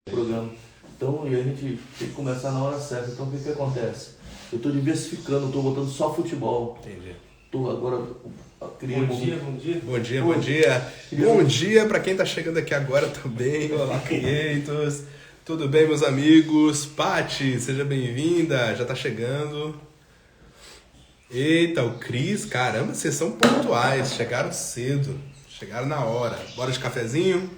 programa. Então, e a gente tem que começar na hora certa. Então, o que acontece? Eu estou diversificando, estou botando só futebol. Entendi. Tô agora... Bom dia para quem está chegando aqui agora também. Olá, Creators. Tudo bem, meus amigos? Pati, seja bem-vinda. Já está chegando. Eita, o Cris. Caramba, vocês são pontuais. Chegaram cedo. Chegaram na hora. Bora de cafezinho?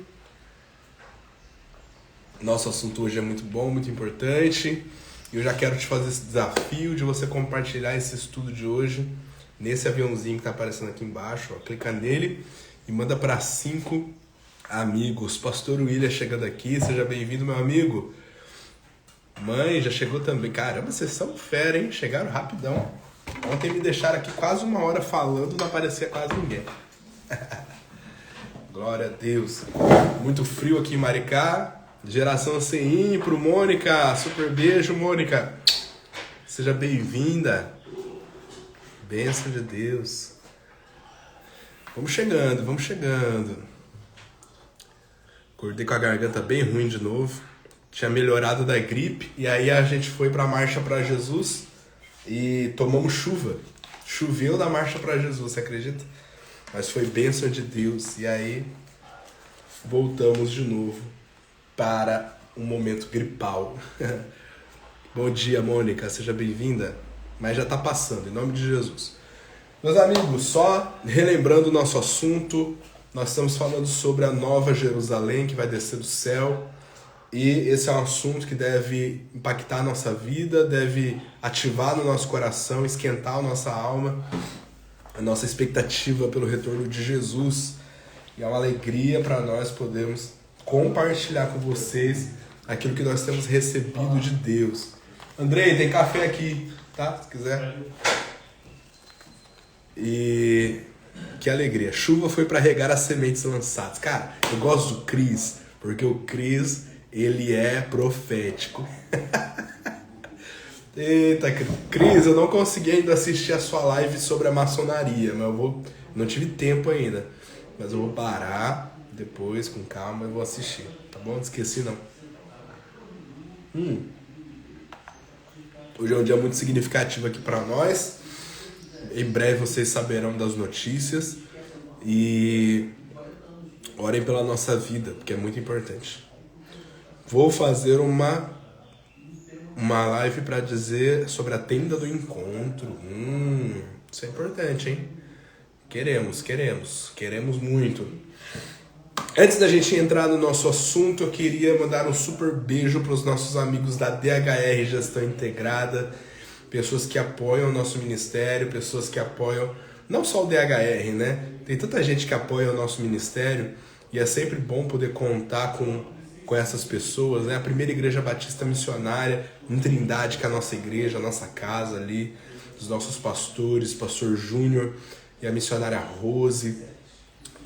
Nosso assunto hoje é muito bom, muito importante. Eu já quero te fazer esse desafio de você compartilhar esse estudo de hoje nesse aviãozinho que está aparecendo aqui embaixo. Ó. Clica nele e manda para 5 amigos. Pastor William chegando aqui, seja bem-vindo, meu amigo. Mãe, já chegou também. Caramba, vocês são fera, hein? Chegaram rapidão. Ontem me deixaram aqui quase 1 hora falando, não aparecia quase ninguém. Glória a Deus. Muito frio aqui em Maricá. Geração CI pro Mônica. Super beijo, Mônica. Seja bem-vinda. Bênção de Deus. Vamos chegando, vamos chegando. Acordei com a garganta bem ruim de novo. Tinha melhorado da gripe. E aí a gente foi pra Marcha pra Jesus e tomamos chuva. Choveu na Marcha pra Jesus, você acredita? Mas foi bênção de Deus. E aí voltamos de novo para um momento gripal. Bom dia, Mônica, seja bem-vinda. Mas já está passando, em nome de Jesus. Meus amigos, só relembrando o nosso assunto, nós estamos falando sobre a Nova Jerusalém que vai descer do céu. E esse é um assunto que deve impactar a nossa vida, deve ativar no nosso coração, esquentar a nossa alma, a nossa expectativa pelo retorno de Jesus. E é uma alegria para nós podermos compartilhar com vocês aquilo que nós temos recebido de Deus. Andrei, tem café aqui, tá? Se quiser. E que alegria. Chuva foi para regar as sementes lançadas. Cara, eu gosto do Cris, porque o Cris, ele é profético. Eita, Cris, eu não consegui ainda assistir a sua live sobre a maçonaria, mas não tive tempo ainda. Mas eu vou parar depois, com calma, eu vou assistir, tá bom? Não esqueci, não. Hoje é um dia muito significativo aqui para nós. Em breve vocês saberão das notícias. E orem pela nossa vida, porque é muito importante. Vou fazer uma live para dizer sobre a tenda do encontro. Isso é importante, hein? Queremos muito. Antes da gente entrar no nosso assunto, eu queria mandar um super beijo para os nossos amigos da DHR Gestão Integrada, pessoas que apoiam o nosso ministério, pessoas que apoiam não só o DHR, né? Tem tanta gente que apoia o nosso ministério e é sempre bom poder contar com essas pessoas, né? A primeira igreja batista missionária em Trindade, que é a nossa igreja, a nossa casa ali, os nossos pastores, pastor Júnior e a missionária Rose.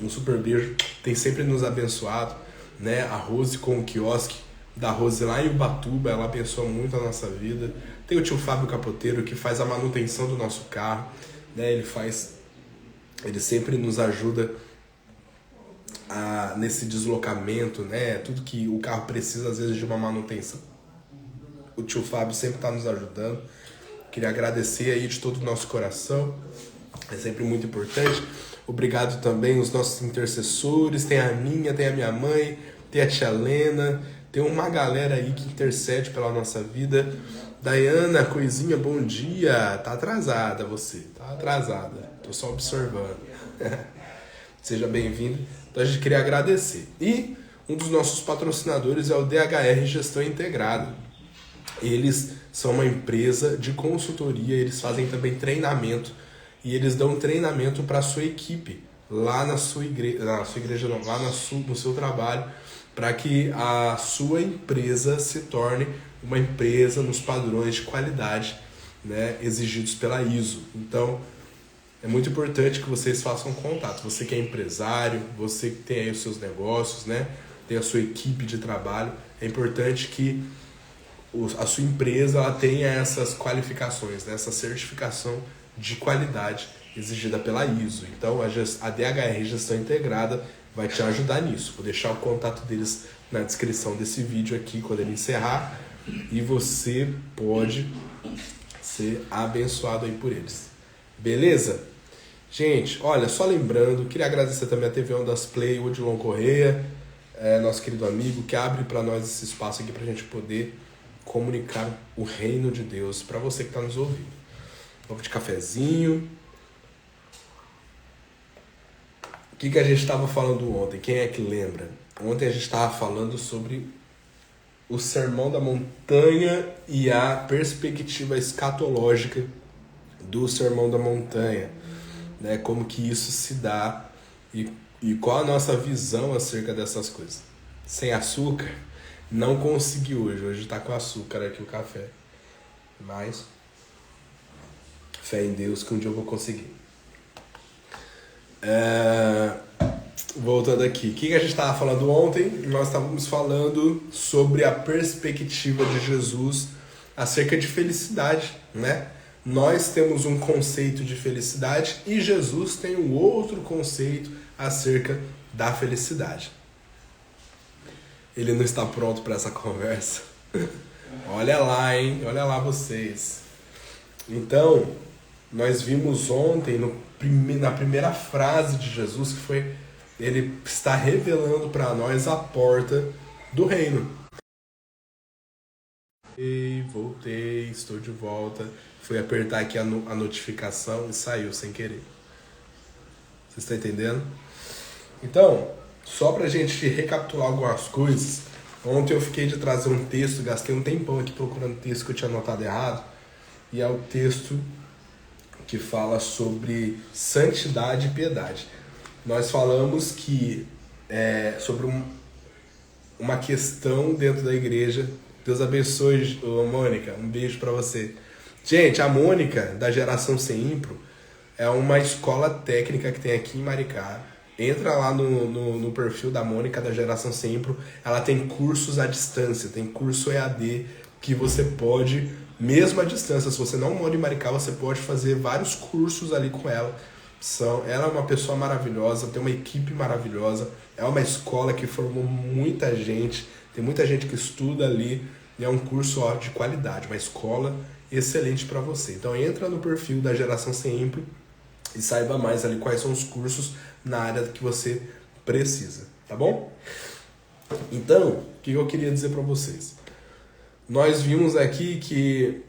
Um super beijo, tem sempre nos abençoado, né? A Rose com o quiosque da Rose lá em Ubatuba, ela abençoa muito a nossa vida. Tem o tio Fábio Capoteiro que faz a manutenção do nosso carro, né? Ele sempre nos ajuda nesse deslocamento, né? Tudo que o carro precisa às vezes de uma manutenção. O tio Fábio sempre está nos ajudando. Queria agradecer aí de todo o nosso coração, é sempre muito importante. Obrigado também aos nossos intercessores, tem a Aninha, tem a minha mãe, tem a tia Lena, tem uma galera aí que intercede pela nossa vida. Daiana, coisinha, bom dia. Tá atrasada você, tá atrasada. Tô só observando. Seja bem-vindo. Então a gente queria agradecer. E um dos nossos patrocinadores é o DHR Gestão Integrada. Eles são uma empresa de consultoria, eles fazem também treinamento. E eles dão treinamento para a sua equipe, lá na sua igreja, lá no seu trabalho, para que a sua empresa se torne uma empresa nos padrões de qualidade, né, exigidos pela ISO. Então, é muito importante que vocês façam contato. Você que é empresário, você que tem aí os seus negócios, né, tem a sua equipe de trabalho, é importante que a sua empresa ela tenha essas qualificações, né, essa certificação de qualidade exigida pela ISO. Então a DHR Gestão Integrada vai te ajudar nisso. Vou deixar o contato deles na descrição desse vídeo aqui quando ele encerrar, e você pode ser abençoado aí por eles. Beleza? Gente, olha, só lembrando, queria agradecer também a TV Ondas Play, o Odilon Correia, nosso querido amigo, que abre para nós esse espaço aqui para a gente poder comunicar o reino de Deus para você que está nos ouvindo. Um pouco de cafezinho. O que a gente estava falando ontem? Quem é que lembra? Ontem a gente estava falando sobre o Sermão da Montanha e a perspectiva escatológica do Sermão da Montanha, né? Como que isso se dá e qual a nossa visão acerca dessas coisas. Sem açúcar, não consegui hoje tá com açúcar aqui o café, mas fé em Deus que um dia eu vou conseguir. Voltando aqui, o que a gente estava falando ontem? Nós estávamos falando sobre a perspectiva de Jesus acerca de felicidade, né? Nós temos um conceito de felicidade e Jesus tem um outro conceito acerca da felicidade. Ele não está pronto para essa conversa? Olha lá, hein? Olha lá vocês. Então, nós vimos ontem na primeira frase de Jesus que foi: ele está revelando para nós a porta do reino. E voltei, estou de volta. Fui apertar aqui a notificação e saiu sem querer. Vocês estão entendendo? Então, só pra gente recapitular algumas coisas. Ontem eu fiquei de trazer um texto, gastei um tempão aqui procurando texto que eu tinha anotado errado. E é o texto que fala sobre santidade e piedade. Nós falamos que sobre uma questão dentro da igreja. Deus abençoe, Mônica, um beijo pra você. Gente, a Mônica, da Geração Sem Impro, é uma escola técnica que tem aqui em Maricá. Entra lá no perfil da Mônica, da Geração Sem Impro. Ela tem cursos à distância, tem curso EAD que você pode, mesmo à distância, se você não mora em Maricá, você pode fazer vários cursos ali com ela. Ela é uma pessoa maravilhosa, tem uma equipe maravilhosa, é uma escola que formou muita gente, tem muita gente que estuda ali, e é um curso de qualidade, uma escola excelente para você. Então entra no perfil da Geração Sem Impro e saiba mais ali quais são os cursos na área que você precisa, tá bom? Então, o que eu queria dizer para vocês? Nós vimos aqui que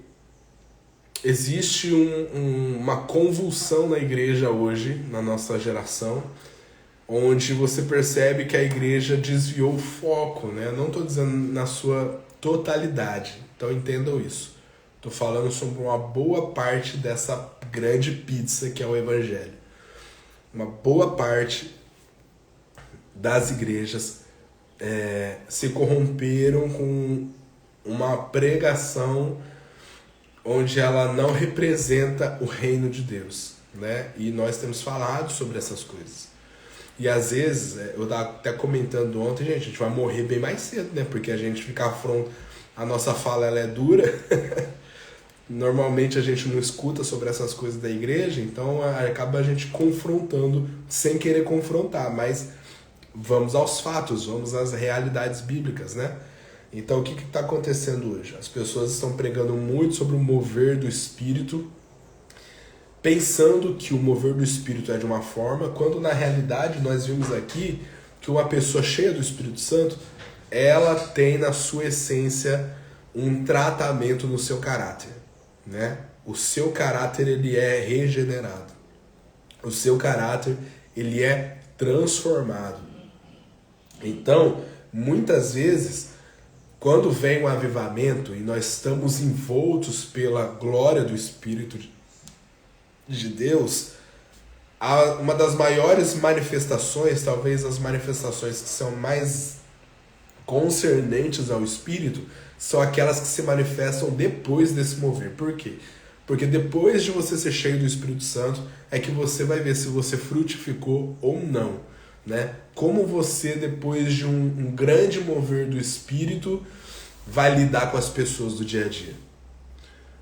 existe uma convulsão na igreja hoje, na nossa geração, onde você percebe que a igreja desviou o foco, né? Não estou dizendo na sua totalidade, então entendam isso. Estou falando sobre uma boa parte dessa grande pizza que é o evangelho. Uma boa parte das igrejas se corromperam com uma pregação onde ela não representa o reino de Deus, né? E nós temos falado sobre essas coisas. E às vezes, eu estava até comentando ontem, gente, a gente vai morrer bem mais cedo, né? Porque a gente fica a nossa fala ela é dura. Normalmente a gente não escuta sobre essas coisas da igreja, então acaba a gente confrontando sem querer confrontar, mas vamos aos fatos, vamos às realidades bíblicas, né? Então o que está acontecendo hoje? As pessoas estão pregando muito sobre o mover do Espírito, pensando que o mover do Espírito é de uma forma, quando na realidade nós vimos aqui que uma pessoa cheia do Espírito Santo, ela tem na sua essência um tratamento no seu caráter, né? O seu caráter ele é regenerado, o seu caráter ele é transformado. Então, muitas vezes, quando vem um avivamento e nós estamos envoltos pela glória do Espírito de Deus, uma das maiores manifestações, talvez as manifestações que são mais concernentes ao Espírito, são aquelas que se manifestam depois desse mover. Por quê? Porque depois de você ser cheio do Espírito Santo, é que você vai ver se você frutificou ou não, né? Como você, depois de um grande mover do Espírito, vai lidar com as pessoas do dia a dia.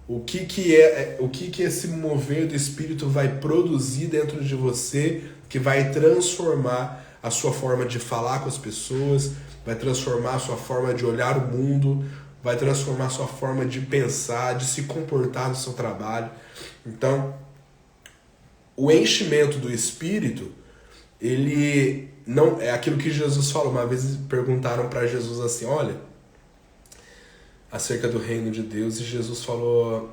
O que esse mover do Espírito vai produzir dentro de você, que vai transformar a sua forma de falar com as pessoas, vai transformar a sua forma de olhar o mundo, vai transformar a sua forma de pensar, de se comportar no seu trabalho. Então, o enchimento do Espírito, ele não é aquilo que Jesus falou. Uma vez perguntaram para Jesus assim, olha, acerca do reino de Deus, e Jesus falou,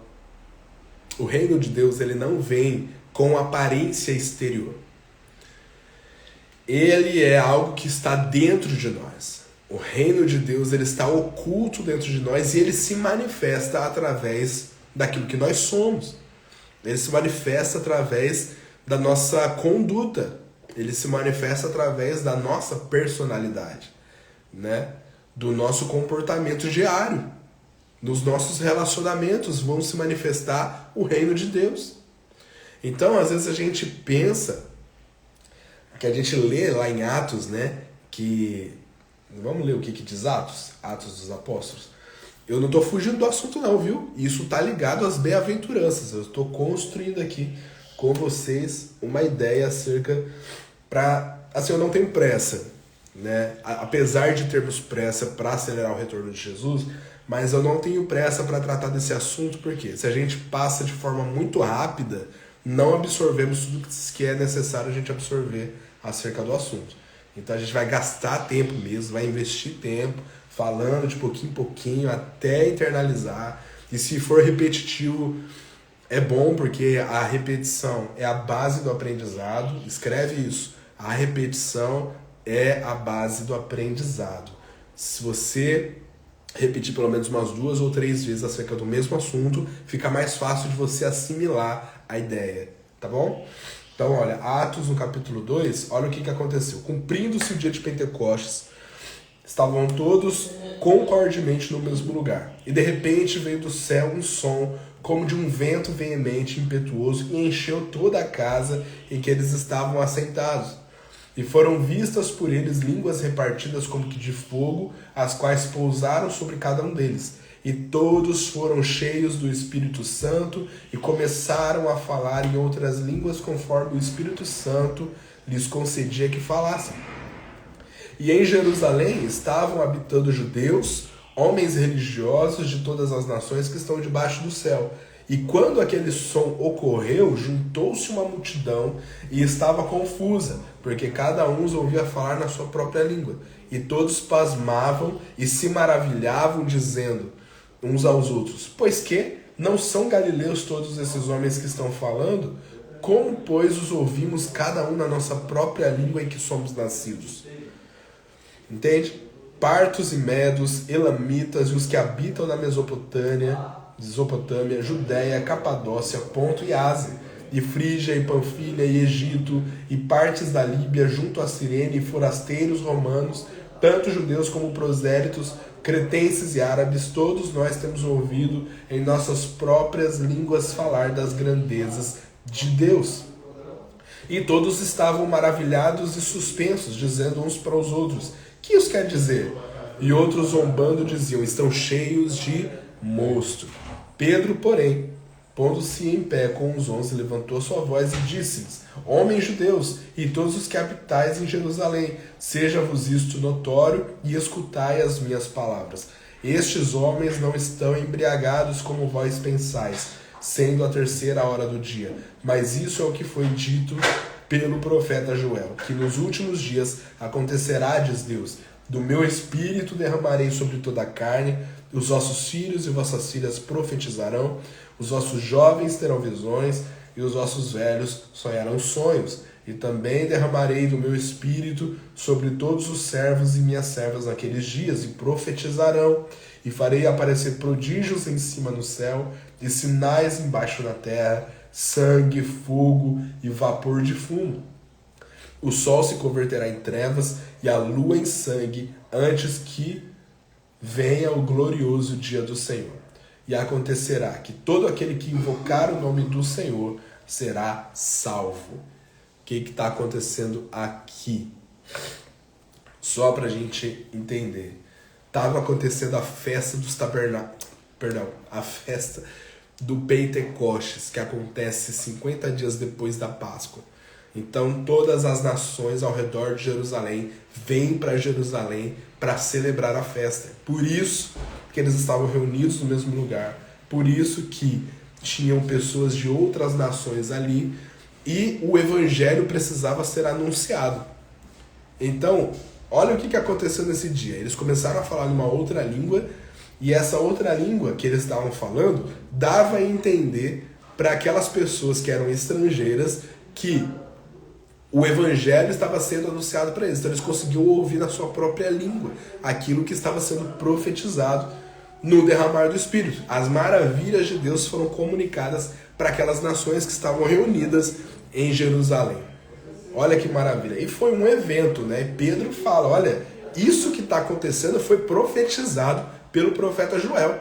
o reino de Deus ele não vem com aparência exterior. Ele é algo que está dentro de nós. O reino de Deus ele está oculto dentro de nós e ele se manifesta através daquilo que nós somos. Ele se manifesta através da nossa conduta. Ele se manifesta através da nossa personalidade, né? Do nosso comportamento diário. Nos nossos relacionamentos vão se manifestar o reino de Deus. Então, às vezes a gente pensa, que a gente lê lá em Atos, né? Que... Vamos ler o que diz Atos? Atos dos Apóstolos. Eu não estou fugindo do assunto não, viu? Isso está ligado às bem-aventuranças. Eu estou construindo aqui com vocês uma ideia acerca assim, eu não tenho pressa, né? Apesar de termos pressa para acelerar o retorno de Jesus, mas eu não tenho pressa para tratar desse assunto, porque se a gente passa de forma muito rápida, não absorvemos tudo que é necessário a gente absorver acerca do assunto. Então a gente vai gastar tempo mesmo, vai investir tempo, falando de pouquinho em pouquinho, até internalizar. E se for repetitivo, é bom, porque a repetição é a base do aprendizado. Escreve isso. A repetição é a base do aprendizado. Se você repetir pelo menos umas 2 ou 3 vezes acerca do mesmo assunto, fica mais fácil de você assimilar a ideia, tá bom? Então, olha, Atos no capítulo 2, olha o que aconteceu. Cumprindo-se o dia de Pentecostes, estavam todos concordemente no mesmo lugar. E de repente veio do céu um som, como de um vento veemente e impetuoso, e encheu toda a casa em que eles estavam assentados. E foram vistas por eles línguas repartidas como que de fogo, as quais pousaram sobre cada um deles. E todos foram cheios do Espírito Santo e começaram a falar em outras línguas conforme o Espírito Santo lhes concedia que falassem. E em Jerusalém estavam habitando judeus, homens religiosos de todas as nações que estão debaixo do céu. E quando aquele som ocorreu, juntou-se uma multidão e estava confusa, porque cada um os ouvia falar na sua própria língua. E todos pasmavam e se maravilhavam, dizendo uns aos outros, pois que não são galileus todos esses homens que estão falando? Como, pois, os ouvimos cada um na nossa própria língua em que somos nascidos? Entende? Partos e medos, elamitas e os que habitam na Mesopotâmia, Judéia, Capadócia, Ponto e Ásia, e Frígia e Panfilha e Egito, e partes da Líbia junto a Cirene, e forasteiros romanos, tanto judeus como prosélitos, cretenses e árabes, todos nós temos ouvido em nossas próprias línguas falar das grandezas de Deus. E todos estavam maravilhados e suspensos, dizendo uns para os outros, que isso quer dizer? E outros zombando diziam, estão cheios de mosto. Pedro, porém, pondo-se em pé com os 11, levantou sua voz e disse-lhes, homens judeus, e todos os que habitais em Jerusalém, seja-vos isto notório, e escutai as minhas palavras. Estes homens não estão embriagados como vós pensais, sendo a 3ª hora do dia. Mas isso é o que foi dito pelo profeta Joel, que nos últimos dias acontecerá, diz Deus, do meu espírito derramarei sobre toda a carne, os vossos filhos e vossas filhas profetizarão, os vossos jovens terão visões, e os vossos velhos sonharão sonhos. E também derramarei do meu espírito sobre todos os servos e minhas servas naqueles dias, e profetizarão. E farei aparecer prodígios em cima no céu, e sinais embaixo na terra, sangue, fogo e vapor de fumo. O sol se converterá em trevas e a lua em sangue, antes que venha o glorioso dia do Senhor. E acontecerá que todo aquele que invocar o nome do Senhor será salvo. O que está acontecendo aqui? Só para a gente entender. Estava acontecendo a festa dos a festa do Pentecostes, que acontece 50 dias depois da Páscoa. Então todas as nações ao redor de Jerusalém vêm para Jerusalém para celebrar a festa. Por isso que eles estavam reunidos no mesmo lugar. Por isso que tinham pessoas de outras nações ali e o evangelho precisava ser anunciado. Então, olha o que aconteceu nesse dia. Eles começaram a falar numa outra língua e essa outra língua que eles estavam falando dava a entender para aquelas pessoas que eram estrangeiras que o evangelho estava sendo anunciado para eles. Então eles conseguiam ouvir na sua própria língua aquilo que estava sendo profetizado no derramar do Espírito. As maravilhas de Deus foram comunicadas para aquelas nações que estavam reunidas em Jerusalém. Olha que maravilha. E foi um evento, né? Pedro fala, olha, isso que está acontecendo foi profetizado pelo profeta Joel.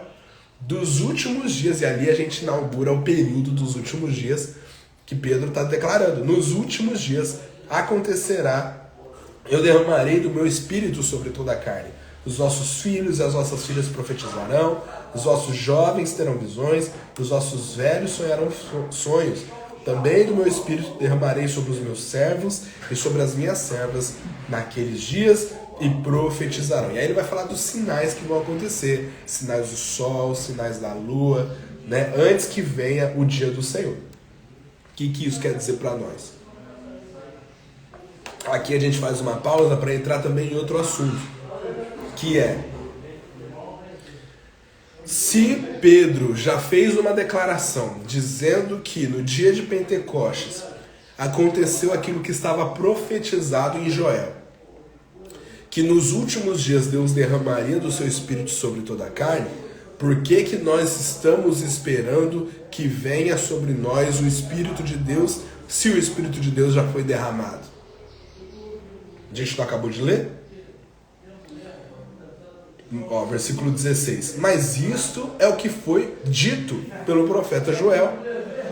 Dos últimos dias, e ali a gente inaugura o período dos últimos dias que Pedro está declarando. Nos últimos dias acontecerá, eu derramarei do meu espírito sobre toda a carne. Os vossos filhos e as vossas filhas profetizarão, os vossos jovens terão visões, os vossos velhos sonharão sonhos. Também do meu espírito derramarei sobre os meus servos e sobre as minhas servas naqueles dias e profetizarão. E aí ele vai falar dos sinais que vão acontecer, sinais do sol, sinais da lua, né? Antes que venha o dia do Senhor. O que isso quer dizer para nós? Aqui a gente faz uma pausa para entrar também em outro assunto, que é: se Pedro já fez uma declaração dizendo que no dia de Pentecostes aconteceu aquilo que estava profetizado em Joel, que nos últimos dias Deus derramaria do seu Espírito sobre toda a carne, por que nós estamos esperando que venha sobre nós o Espírito de Deus, se o Espírito de Deus já foi derramado? A gente não acabou de ler? Ó, versículo 16. Mas isto é o que foi dito pelo profeta Joel.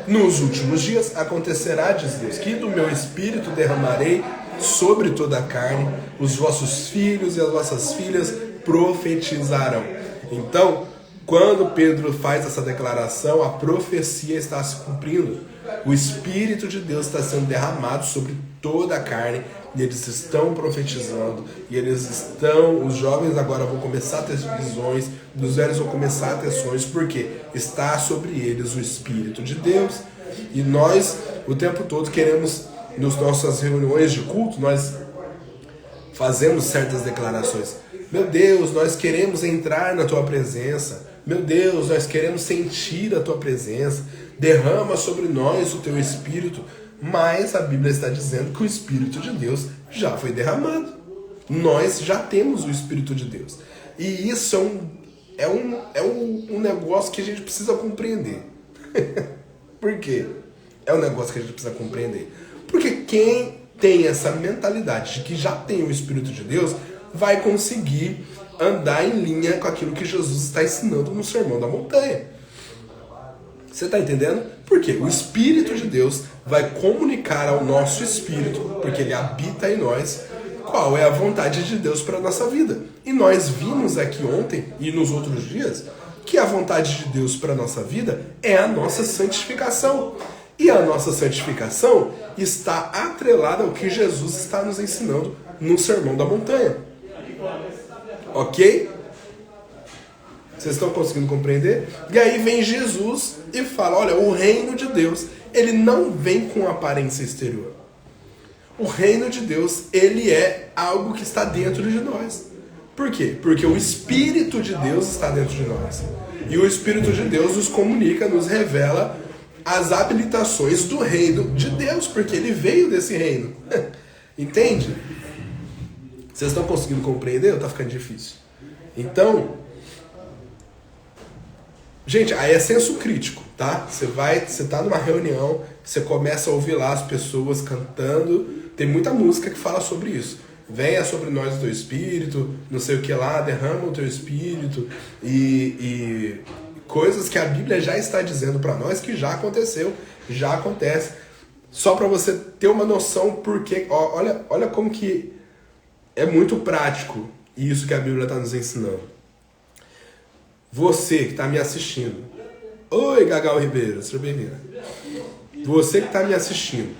Nos últimos dias acontecerá, diz Deus, que do meu Espírito derramarei sobre toda a carne, os vossos filhos e as vossas filhas profetizarão. Então, quando Pedro faz essa declaração, a profecia está se cumprindo. O Espírito de Deus está sendo derramado sobre toda a carne, e eles estão profetizando, e os jovens agora vão começar a ter visões, os velhos vão começar a ter sonhos, porque está sobre eles o Espírito de Deus. E nós, o tempo todo, queremos, nas nossas reuniões de culto, nós fazemos certas declarações. Meu Deus, nós queremos entrar na tua presença. Meu Deus, nós queremos sentir a tua presença. Derrama sobre nós o teu Espírito. Mas a Bíblia está dizendo que o Espírito de Deus já foi derramado. Nós já temos o Espírito de Deus. E isso é um negócio que a gente precisa compreender. Por quê? É um negócio que a gente precisa compreender. Porque quem tem essa mentalidade de que já tem o Espírito de Deus vai conseguir andar em linha com aquilo que Jesus está ensinando no Sermão da Montanha. Você está entendendo? Porque o Espírito de Deus vai comunicar ao nosso espírito, porque ele habita em nós, qual é a vontade de Deus para a nossa vida. E nós vimos aqui ontem e nos outros dias que a vontade de Deus para a nossa vida é a nossa santificação. E a nossa santificação está atrelada ao que Jesus está nos ensinando no Sermão da Montanha. Ok? Vocês estão conseguindo compreender? E aí vem Jesus e fala, olha, o reino de Deus, ele não vem com aparência exterior. O reino de Deus, ele é algo que está dentro de nós. Por quê? Porque o Espírito de Deus está dentro de nós. E o Espírito de Deus nos comunica, nos revela as habilitações do reino de Deus, porque ele veio desse reino. Entende? Vocês estão conseguindo compreender ou está ficando difícil? Então, gente, aí é senso crítico, tá? Você tá numa reunião, você começa a ouvir lá as pessoas cantando, tem muita música que fala sobre isso. Venha sobre nós o teu espírito, não sei o que lá, derrama o teu espírito, e coisas que a Bíblia já está dizendo para nós que já aconteceu, já acontece. Só para você ter uma noção, porque olha como que é muito prático isso que a Bíblia está nos ensinando. Você que está me assistindo, oi Gagal Ribeiro, seja bem-vindo. Você que está me assistindo,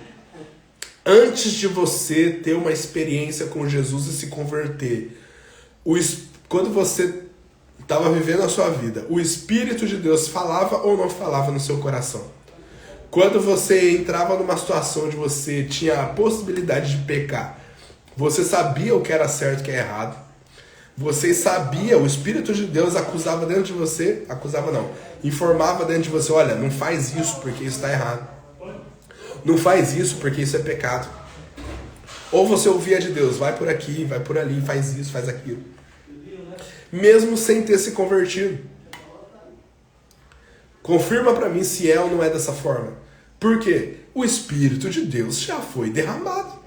Antes de você ter uma experiência com Jesus e se converter, quando você estava vivendo a sua vida, o Espírito de Deus falava ou não falava no seu coração? Quando você entrava numa situação onde você tinha a possibilidade de pecar, você sabia o que era certo e o que era errado? Você sabia, o Espírito de Deus acusava dentro de você, informava dentro de você, olha, não faz isso porque isso está errado. Não faz isso porque isso é pecado. Ou você ouvia de Deus, vai por aqui, vai por ali, faz isso, faz aquilo. Mesmo sem ter se convertido. Confirma para mim se é ou não é dessa forma. Por quê? O Espírito de Deus já foi derramado.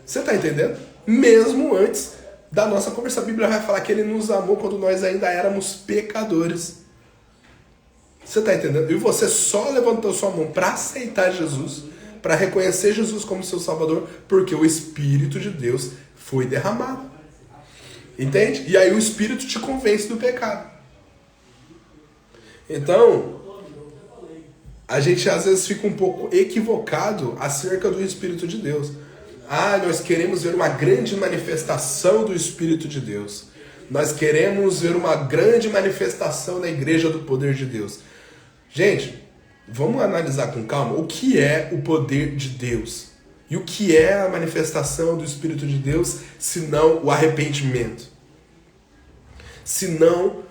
Você está entendendo? Mesmo antes da nossa conversão, a Bíblia vai falar que Ele nos amou quando nós ainda éramos pecadores. Você está entendendo? E você só levantou sua mão para aceitar Jesus, para reconhecer Jesus como seu Salvador, porque o Espírito de Deus foi derramado. Entende? E aí o Espírito te convence do pecado. Então, a gente às vezes fica um pouco equivocado acerca do Espírito de Deus. Nós queremos ver uma grande manifestação do Espírito de Deus. Nós queremos ver uma grande manifestação na igreja do poder de Deus. Gente, vamos analisar com calma o que é o poder de Deus. E o que é a manifestação do Espírito de Deus, se não o arrependimento? Se não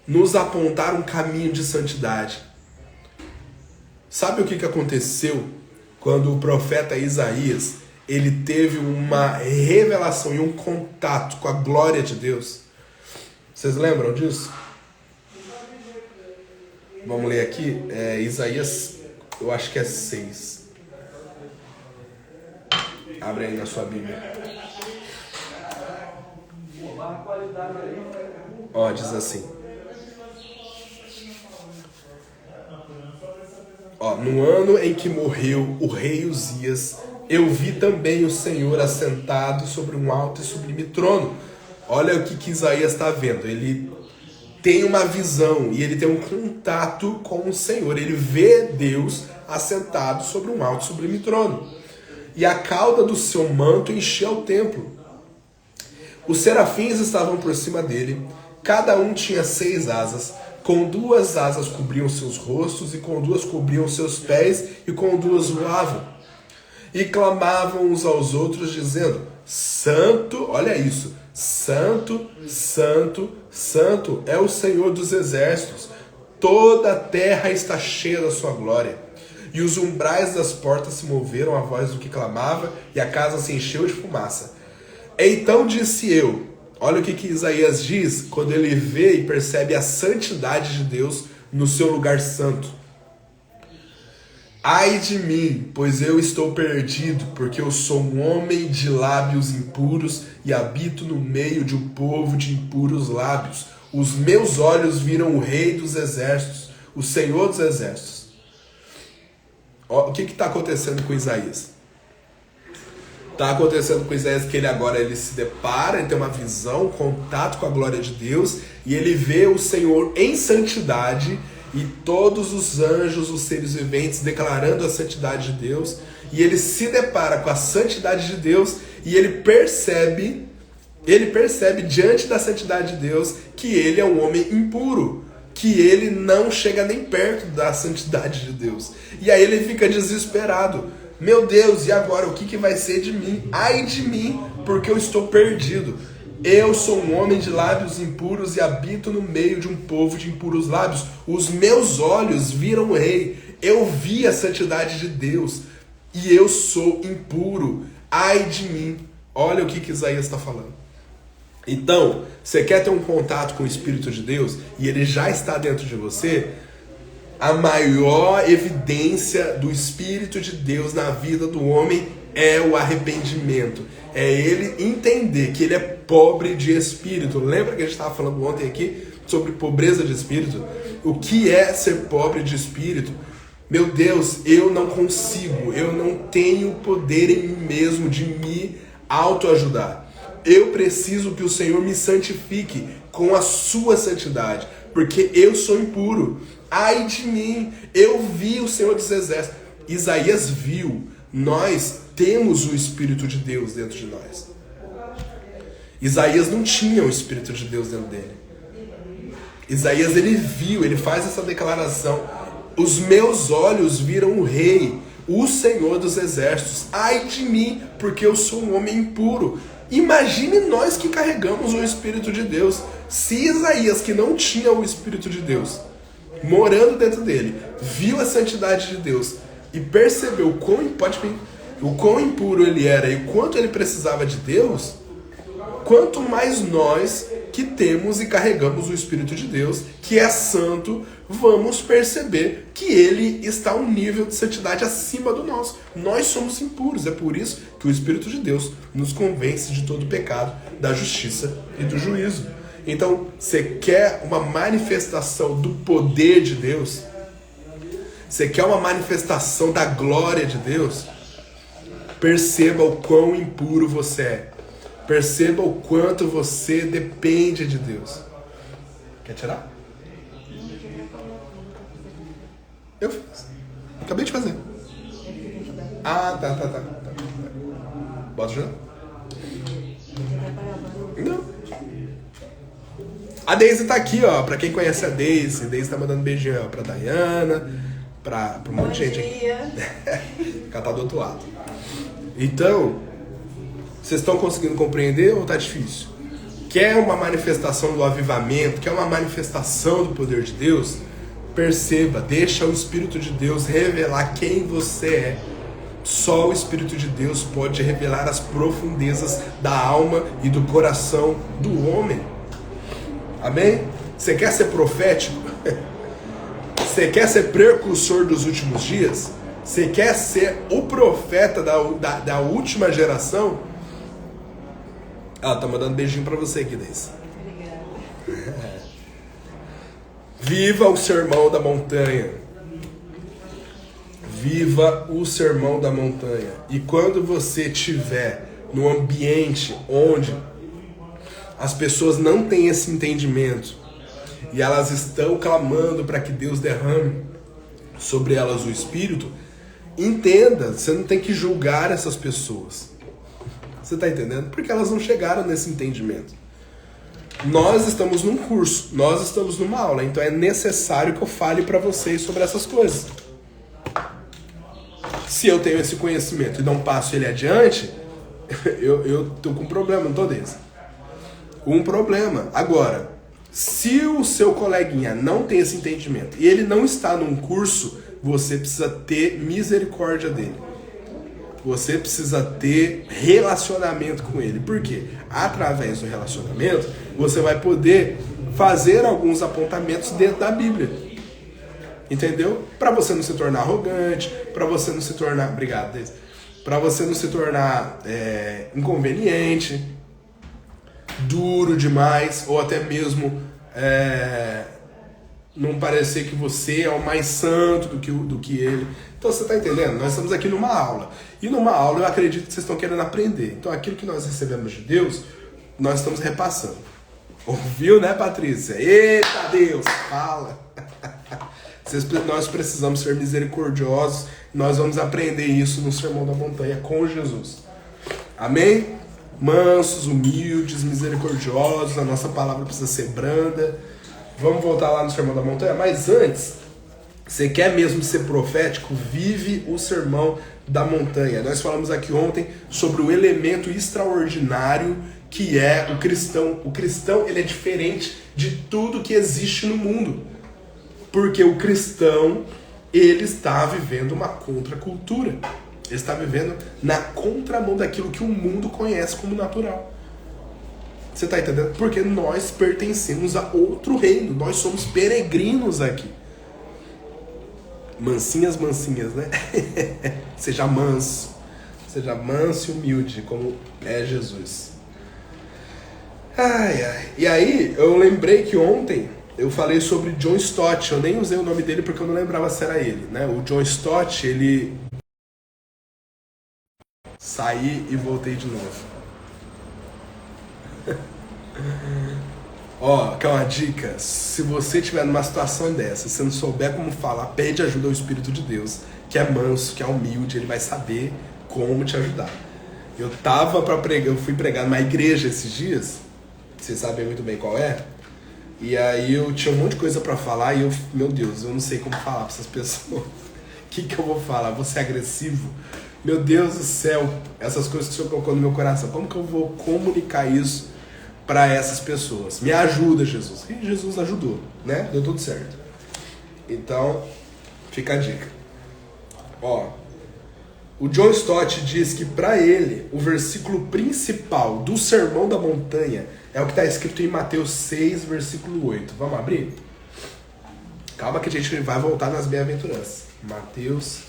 nos apontar um caminho de santidade. Sabe o que aconteceu quando o profeta Isaías ele teve uma revelação e um contato com a glória de Deus? Vocês lembram disso? Vamos ler aqui, Isaías, eu acho que é 6. Abre aí na sua Bíblia. Diz assim. No ano em que morreu o rei Uzias, eu vi também o Senhor assentado sobre um alto e sublime trono. Olha o que Isaías está vendo. Ele tem uma visão e ele tem um contato com o Senhor. Ele vê Deus assentado sobre um alto e sublime trono. E a cauda do seu manto enchia o templo. Os serafins estavam por cima dele. Cada um tinha 6 asas. Com 2 asas cobriam seus rostos, e com 2 cobriam seus pés, e com 2 voavam. E clamavam uns aos outros, dizendo: Santo, olha isso, Santo, Santo, Santo é o Senhor dos exércitos. Toda a terra está cheia da sua glória. E os umbrais das portas se moveram à voz do que clamava, e a casa se encheu de fumaça. Então disse eu, olha o que Isaías diz quando ele vê e percebe a santidade de Deus no seu lugar santo. Ai de mim, pois eu estou perdido, porque eu sou um homem de lábios impuros e habito no meio de um povo de impuros lábios. Os meus olhos viram o Rei dos exércitos, o Senhor dos exércitos. O que está acontecendo com Isaías? Está acontecendo com Isaías que ele se depara, ele tem uma visão, um contato com a glória de Deus, e ele vê o Senhor em santidade, e todos os anjos, os seres viventes declarando a santidade de Deus, e ele se depara com a santidade de Deus, e ele percebe diante da santidade de Deus que ele é um homem impuro, que ele não chega nem perto da santidade de Deus. E aí ele fica desesperado. Meu Deus, e agora? O que vai ser de mim? Ai de mim, porque eu estou perdido. Eu sou um homem de lábios impuros e habito no meio de um povo de impuros lábios. Os meus olhos viram o Rei. Eu vi a santidade de Deus. E eu sou impuro. Ai de mim. Olha o que Isaías está falando. Então, você quer ter um contato com o Espírito de Deus e ele já está dentro de você? A maior evidência do Espírito de Deus na vida do homem é o arrependimento. É ele entender que ele é pobre de espírito. Lembra que a gente estava falando ontem aqui sobre pobreza de espírito? O que é ser pobre de espírito? Meu Deus, eu não consigo, eu não tenho poder em mim mesmo de me autoajudar. Eu preciso que o Senhor me santifique com a sua santidade, porque eu sou impuro. Ai de mim, eu vi o Senhor dos exércitos. Isaías viu Nós temos o Espírito de Deus dentro de nós. Isaías não tinha o Espírito de Deus dentro dele. Isaías, ele viu, ele faz essa declaração: os meus olhos viram o Rei, o Senhor dos Exércitos. Ai de mim, porque eu sou um homem impuro. Imagine nós que carregamos o Espírito de Deus. Se Isaías, que não tinha o Espírito de Deus morando dentro dele, viu a santidade de Deus e percebeu o quão impuro ele era e o quanto ele precisava de Deus, quanto mais nós que temos e carregamos o Espírito de Deus, que é santo, vamos perceber que ele está a um nível de santidade acima do nosso. Nós somos impuros, é por isso que o Espírito de Deus nos convence de todo pecado, da justiça e do juízo. Então, você quer uma manifestação do poder de Deus? Você quer uma manifestação da glória de Deus? Perceba o quão impuro você é. Perceba o quanto você depende de Deus. Quer tirar? Eu fiz. Acabei de fazer. Ah, tá. Bota já? Não. A Deise tá aqui, ó. Pra quem conhece a Deise. A Deise tá mandando beijinho, ó, pra Dayana, pra um monte de gente aqui. Ela tá do outro lado. Então, vocês estão conseguindo compreender ou tá difícil? Quer uma manifestação do avivamento? Quer uma manifestação do poder de Deus? Perceba, deixa o Espírito de Deus revelar quem você é. Só o Espírito de Deus pode revelar as profundezas da alma e do coração do homem. Amém? Você quer ser profético? Você quer ser precursor dos últimos dias? Você quer ser o profeta da última geração? Ela tá mandando beijinho pra você aqui, Deise. Obrigada. Viva o sermão da montanha. Viva o sermão da montanha. E quando você estiver no ambiente onde as pessoas não têm esse entendimento e elas estão clamando para que Deus derrame sobre elas o Espírito, entenda, você não tem que julgar essas pessoas. Você está entendendo? Porque elas não chegaram nesse entendimento. Nós estamos num curso, nós estamos numa aula, então é necessário que eu fale para vocês sobre essas coisas. Se eu tenho esse conhecimento e não passo ele adiante, eu tô com um problema, não tô desse. Um problema. Agora, se o seu coleguinha não tem esse entendimento e ele não está num curso, você precisa ter misericórdia dele. Você precisa ter relacionamento com ele. Por quê? Através do relacionamento, você vai poder fazer alguns apontamentos dentro da Bíblia. Entendeu? Para você não se tornar arrogante, para você não se tornar... Obrigado, Deise. Para você não se tornar inconveniente, duro demais, ou até mesmo não parecer que você é o mais santo do que ele. Então você está entendendo? Nós estamos aqui numa aula. E numa aula eu acredito que vocês estão querendo aprender. Então aquilo que nós recebemos de Deus, nós estamos repassando. Ouviu, né, Patrícia? Eita Deus, fala! Nós precisamos ser misericordiosos. Nós vamos aprender isso no Sermão da Montanha com Jesus. Amém? Mansos, humildes, misericordiosos. A nossa palavra precisa ser branda. Vamos voltar lá no Sermão da Montanha. Mas antes, você quer mesmo ser profético? Vive o Sermão da Montanha. Nós falamos aqui ontem sobre o elemento extraordinário que é o cristão. O cristão, ele é diferente de tudo que existe no mundo. Porque o cristão, ele está vivendo uma contracultura. Ele está vivendo na contramão daquilo que o mundo conhece como natural. Você está entendendo? Porque nós pertencemos a outro reino. Nós somos peregrinos aqui. Mansinhas, né? Seja manso. Seja manso e humilde, como é Jesus. E aí, eu lembrei que ontem eu falei sobre John Stott. Eu nem usei o nome dele porque eu não lembrava se era ele, né? O John Stott, ele... Saí e voltei de novo. Ó, que é uma dica. Se você estiver numa situação dessa, se você não souber como falar, pede ajuda ao Espírito de Deus, que é manso, que é humilde, ele vai saber como te ajudar. Eu tava para pregar, eu fui pregar numa igreja esses dias, vocês sabem muito bem qual é, e aí eu tinha um monte de coisa para falar e eu, meu Deus, eu não sei como falar para essas pessoas. O que eu vou falar? Vou ser agressivo? Meu Deus do céu, essas coisas que o Senhor colocou no meu coração, como que eu vou comunicar isso para essas pessoas? Me ajuda, Jesus. E Jesus ajudou, né? Deu tudo certo. Então, fica a dica. Ó, o John Stott diz que para ele, o versículo principal do Sermão da Montanha é o que está escrito em Mateus 6, versículo 8. Vamos abrir? Calma que a gente vai voltar nas bem-aventuranças. Mateus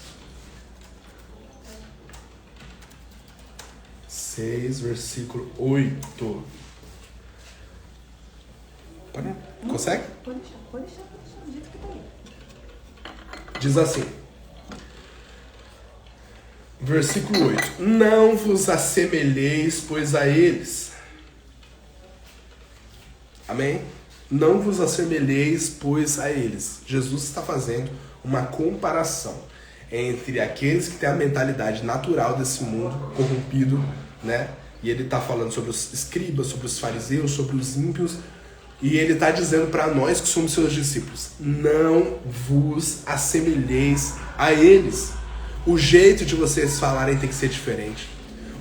6, versículo 8. Consegue? Pode deixar, do jeito que tá aí. Diz assim, versículo 8: Não vos assemelheis, pois, a eles. Amém? Não vos assemelheis, pois, a eles. Jesus está fazendo uma comparação entre aqueles que têm a mentalidade natural desse mundo corrompido, né? E ele está falando sobre os escribas, sobre os fariseus, sobre os ímpios. E ele está dizendo para nós que somos seus discípulos: não vos assemelheis a eles. O jeito de vocês falarem tem que ser diferente.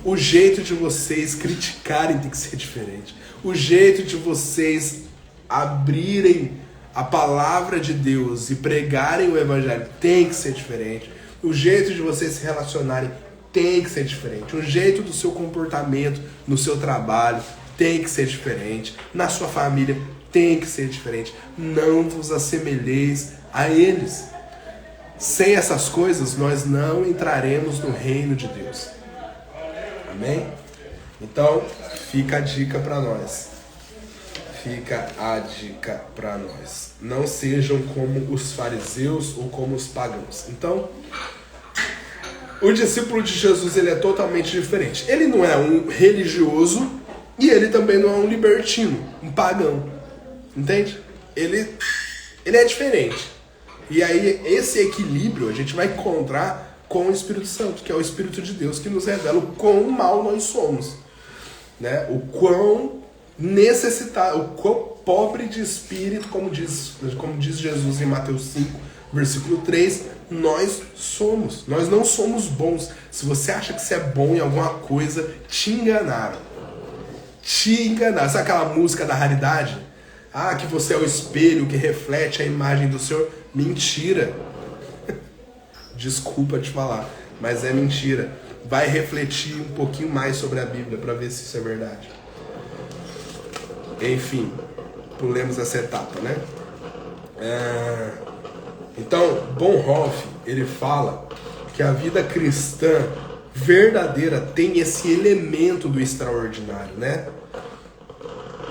O jeito de vocês criticarem tem que ser diferente. O jeito de vocês abrirem a palavra de Deus e pregarem o evangelho tem que ser diferente. O jeito de vocês se relacionarem tem que ser diferente. O jeito do seu comportamento no seu trabalho tem que ser diferente. Na sua família tem que ser diferente. Não vos assemelheis a eles. Sem essas coisas, nós não entraremos no reino de Deus. Amém? Então, fica a dica para nós. Fica a dica para nós. Não sejam como os fariseus ou como os pagãos. Então, o discípulo de Jesus, ele é totalmente diferente. Ele não é um religioso e ele também não é um libertino, um pagão. Entende? Ele é diferente. E aí, esse equilíbrio a gente vai encontrar com o Espírito Santo, que é o Espírito de Deus, que nos revela o quão mal nós somos, né? O quão necessitado, o quão pobre de espírito, como diz Jesus em Mateus 5, versículo 3, nós somos. Nós não somos bons. Se você acha que você é bom em alguma coisa, te enganaram. Te enganaram. Sabe aquela música da Raridade? Ah, que você é o espelho que reflete a imagem do Senhor. Mentira. Desculpa te falar, mas é mentira. Vai refletir um pouquinho mais sobre a Bíblia para ver se isso é verdade. Enfim, pulemos essa etapa, né? Então, Bonhoeffer, ele fala que a vida cristã verdadeira tem esse elemento do extraordinário, né?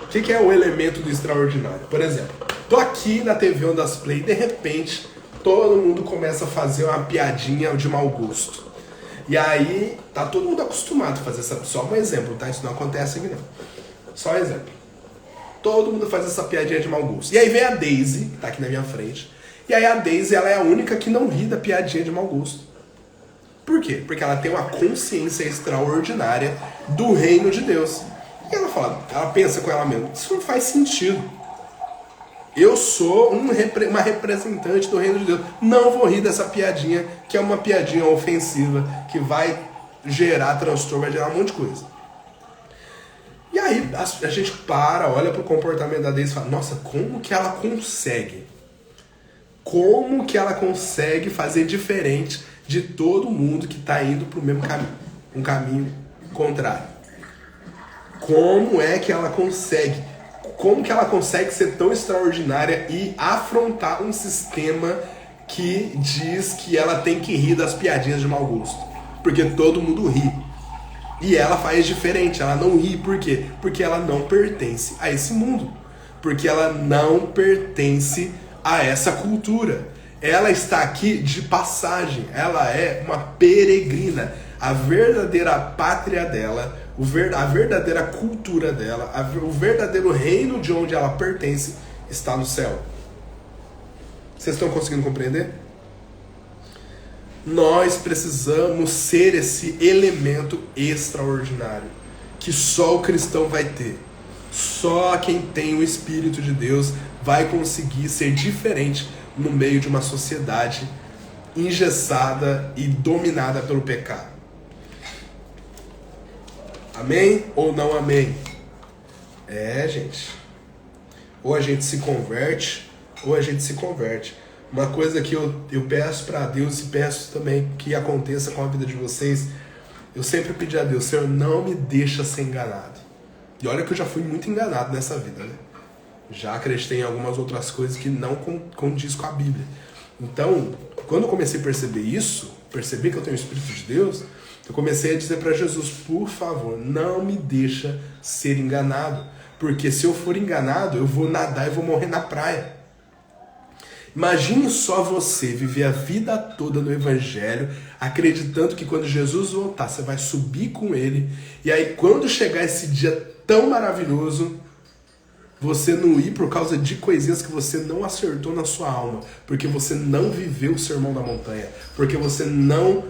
O que é o elemento do extraordinário? Por exemplo, tô aqui na TV Ondas Play e de repente todo mundo começa a fazer uma piadinha de mau gosto. E aí, tá todo mundo acostumado a fazer essa... Só um exemplo, tá? Isso não acontece aqui não. Só um exemplo. Todo mundo faz essa piadinha de mau gosto. E aí vem a Daisy, que tá aqui na minha frente. E aí a Daisy, ela é a única que não ri da piadinha de mau gosto. Por quê? Porque ela tem uma consciência extraordinária do reino de Deus. E ela fala, ela pensa com ela mesma, isso não faz sentido. Eu sou uma representante do reino de Deus. Não vou rir dessa piadinha, que é uma piadinha ofensiva, que vai gerar transtorno, vai gerar um monte de coisa. E aí a gente para, olha pro comportamento da Daisy e fala, nossa, como que ela consegue? Como que ela consegue fazer diferente de todo mundo que está indo pro mesmo caminho? Um caminho contrário. Como é que ela consegue? Como que ela consegue ser tão extraordinária e afrontar um sistema que diz que ela tem que rir das piadinhas de mau gosto? Porque todo mundo ri. E ela faz diferente, ela não ri. Por quê? Porque ela não pertence a esse mundo. Porque ela não pertence a essa cultura. Ela está aqui de passagem. Ela é uma peregrina. A verdadeira pátria dela a verdadeira cultura dela, o verdadeiro reino de onde ela pertence está no céu. Vocês estão conseguindo compreender? Nós precisamos ser esse elemento extraordinário que só o cristão vai ter. Só quem tem o Espírito de Deus vai conseguir ser diferente no meio de uma sociedade engessada e dominada pelo pecado. Amém ou não amém? Gente. Ou a gente se converte, ou a gente se converte. Uma coisa que eu peço para Deus e peço também que aconteça com a vida de vocês, eu sempre pedi a Deus, Senhor, não me deixa ser enganado. E olha que eu já fui muito enganado nessa vida, né? Já acreditei em algumas outras coisas que não condiz com a Bíblia. Então, quando eu comecei a perceber isso, perceber que eu tenho o Espírito de Deus, eu comecei a dizer para Jesus, por favor, não me deixa ser enganado. Porque se eu for enganado, eu vou nadar e vou morrer na praia. Imagine só você viver a vida toda no Evangelho, acreditando que quando Jesus voltar, você vai subir com Ele, e aí quando chegar esse dia tão maravilhoso, você não ir por causa de coisinhas que você não acertou na sua alma, porque você não viveu o Sermão da Montanha, porque você não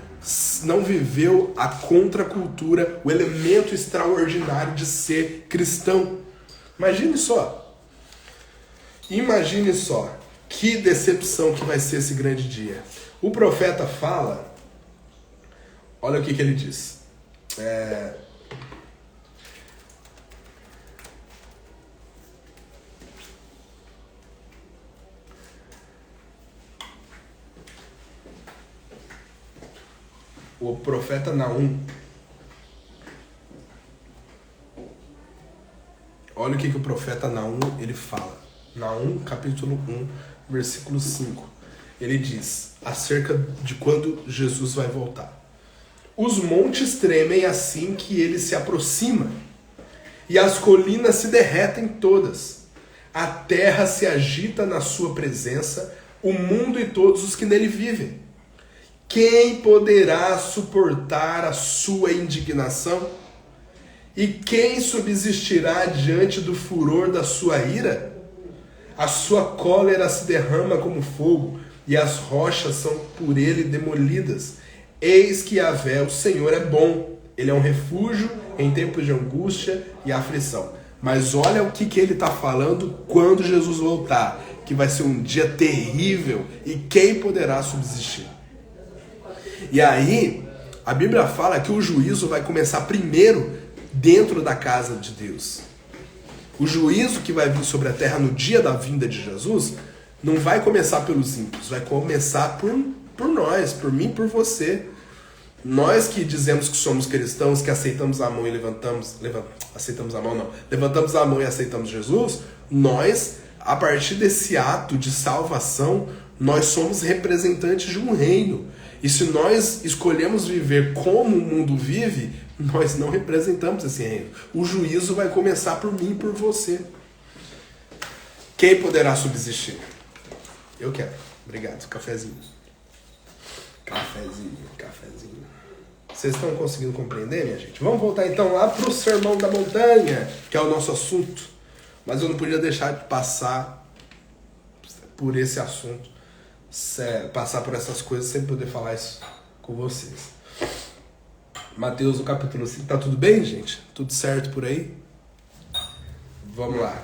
viveu a contracultura, o elemento extraordinário de ser cristão. Imagine só. Imagine só. Que decepção que vai ser esse grande dia. O profeta fala, olha o que ele diz. O profeta Naum, olha o que o profeta Naum ele fala. Naum, capítulo 1, versículo 5. Ele diz, acerca de quando Jesus vai voltar. Os montes tremem assim que ele se aproxima, e as colinas se derretem todas. A terra se agita na sua presença, o mundo e todos os que nele vivem. Quem poderá suportar a sua indignação? E quem subsistirá diante do furor da sua ira? A sua cólera se derrama como fogo, e as rochas são por ele demolidas. Eis que Yahvé, o Senhor, é bom. Ele é um refúgio em tempos de angústia e aflição. Mas olha o que ele está falando quando Jesus voltar. Que vai ser um dia terrível, e quem poderá subsistir? E aí, a Bíblia fala que o juízo vai começar primeiro dentro da casa de Deus. O juízo que vai vir sobre a terra no dia da vinda de Jesus não vai começar pelos ímpios, vai começar por nós, por mim, por você. Nós que dizemos que somos cristãos, que aceitamos a mão e levantamos a mão e aceitamos Jesus, nós, a partir desse ato de salvação, nós somos representantes de um reino. E se nós escolhemos viver como o mundo vive, nós não representamos esse reino. O juízo vai começar por mim e por você. Quem poderá subsistir? Eu quero. Obrigado. Cafezinho. Cafezinho. Vocês estão conseguindo compreender, minha gente? Vamos voltar então lá para o Sermão da Montanha, que é o nosso assunto. Mas eu não podia deixar de passar por esse assunto, passar por essas coisas sem poder falar isso com vocês. Mateus, no capítulo 5. Tá tudo bem, gente? Tudo certo por aí? Vamos lá.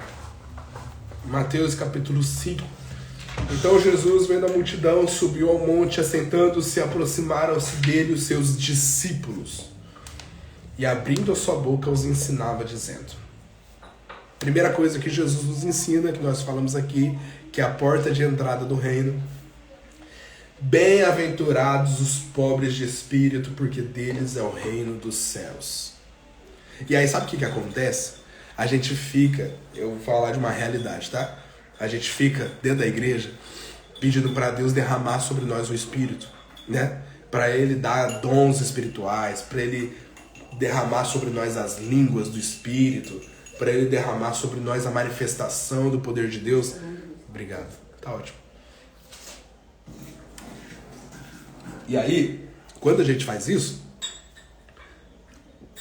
Mateus, capítulo 5. Então Jesus, vendo a multidão, subiu ao monte, assentando-se, aproximaram-se dele os seus discípulos. E abrindo a sua boca, os ensinava, dizendo... Primeira coisa que Jesus nos ensina, que nós falamos aqui, que é a porta de entrada do reino. Bem-aventurados os pobres de espírito, porque deles é o reino dos céus. E aí, sabe o que acontece? A gente fica, eu vou falar de uma realidade, tá? A gente fica dentro da igreja pedindo para Deus derramar sobre nós o Espírito, né? Para Ele dar dons espirituais, para Ele derramar sobre nós as línguas do Espírito, para Ele derramar sobre nós a manifestação do poder de Deus. Obrigado, tá ótimo. E aí, quando a gente faz isso,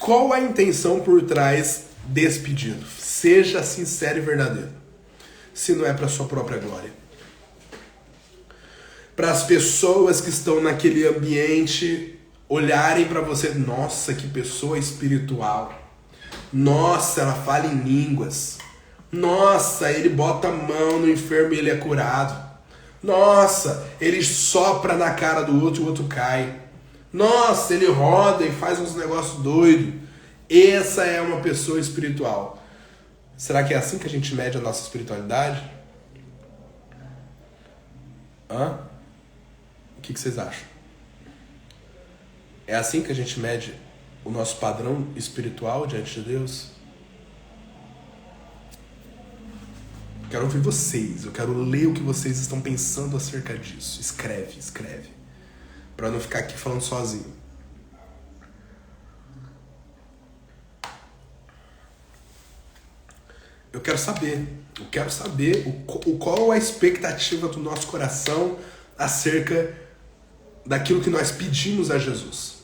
Qual a intenção por trás desse pedido? Seja sincero e verdadeiro. Se não é para sua própria glória. Para as pessoas que estão naquele ambiente olharem para você, nossa, que pessoa espiritual. Nossa, ela fala em línguas. Nossa, ele bota a mão no enfermo e ele é curado. Nossa, ele sopra na cara do outro e o outro cai. Nossa, ele roda e faz uns negócios doidos. Essa é uma pessoa espiritual. Será que é assim que a gente mede a nossa espiritualidade? Hã? O que vocês acham? É assim que a gente mede o nosso padrão espiritual diante de Deus? Quero ouvir vocês, eu quero ler o que vocês estão pensando acerca disso. Escreve, escreve. Para não ficar aqui falando sozinho. Eu quero saber qual a expectativa do nosso coração acerca daquilo que nós pedimos a Jesus.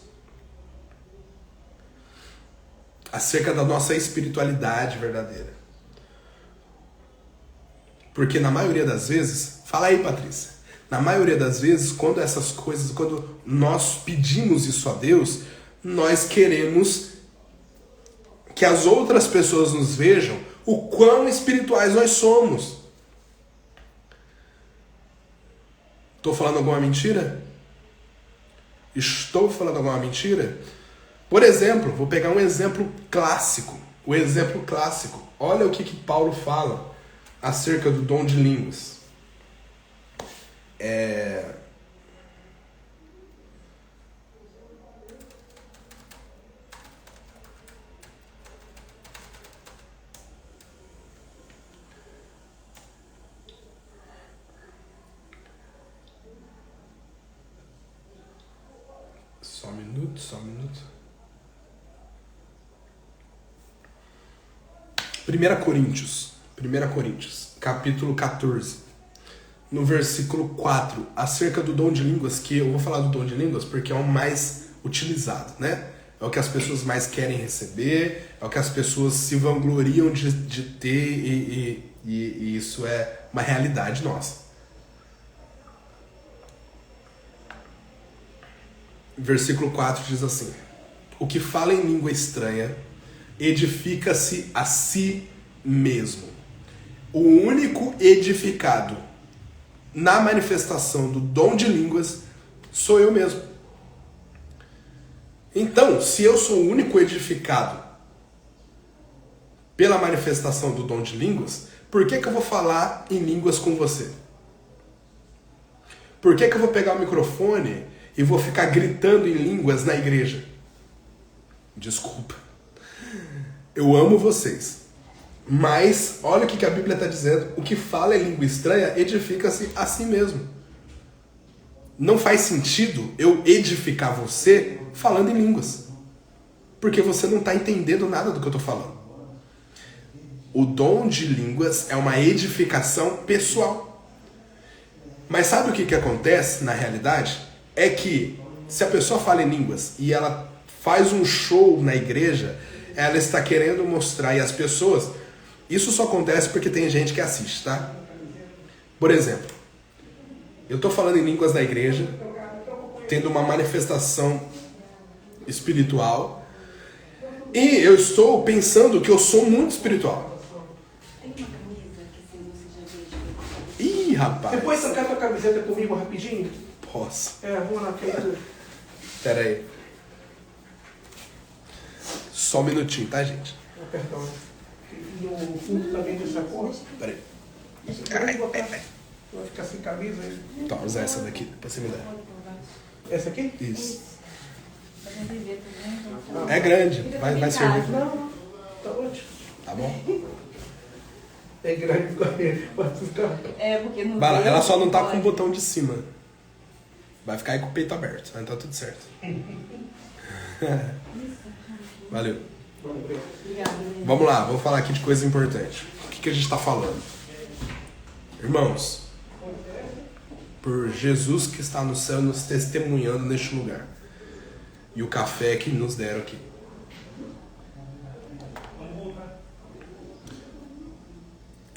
Acerca da nossa espiritualidade verdadeira. Porque na maioria das vezes, fala aí, Patrícia, na maioria das vezes, quando essas coisas, quando nós pedimos isso a Deus, nós queremos que as outras pessoas nos vejam o quão espirituais nós somos. Estou falando alguma mentira? Estou falando alguma mentira? Por exemplo, vou pegar um exemplo clássico. O exemplo clássico. Olha o que Paulo fala acerca do dom de línguas. Só um minuto. 1 Coríntios, capítulo 14, no versículo 4, acerca do dom de línguas, que eu vou falar do dom de línguas porque é o mais utilizado, né? É o que as pessoas mais querem receber, é o que as pessoas se vangloriam de ter e isso é uma realidade nossa. Versículo 4 diz assim: o que fala em língua estranha edifica-se a si mesmo. O único edificado na manifestação do dom de línguas sou eu mesmo. Então, se eu sou o único edificado pela manifestação do dom de línguas, por que eu vou falar em línguas com você? Por que eu vou pegar o microfone e vou ficar gritando em línguas na igreja? Desculpa. Eu amo vocês. Mas, olha o que a Bíblia está dizendo. O que fala em língua estranha edifica-se a si mesmo. Não faz sentido eu edificar você falando em línguas. Porque você não está entendendo nada do que eu estou falando. O dom de línguas é uma edificação pessoal. Mas sabe o que acontece na realidade? É que se a pessoa fala em línguas e ela faz um show na igreja, ela está querendo mostrar, e as pessoas... Isso só acontece porque tem gente que assiste, tá? Por exemplo, eu estou falando em línguas na igreja, tendo uma manifestação espiritual, e eu estou pensando que eu sou muito espiritual. Tem uma camisa que você já viu? Ih, rapaz. Depois você quer tua camiseta comigo rapidinho? Posso. Vamos lá. Pera aí. Só um minutinho, tá, gente? Perdão. E o fundo também dessa cor? Pera aí. Vai ficar sem camisa aí. Então, usa essa daqui, depois você me dá. Essa aqui? Isso. Pra viver também. É grande, vai servir. Não, tá ótimo. Tá bom? É grande, vai ficar. Porque não Vai lá, vê, ela só não tá pode. com o botão de cima. Vai ficar aí com o peito aberto, mas tá tudo certo. Valeu. Obrigada. Vamos lá, vamos falar aqui de coisa importante. O que a gente está falando? Irmãos, por Jesus que está no céu nos testemunhando neste lugar. E o café que nos deram aqui.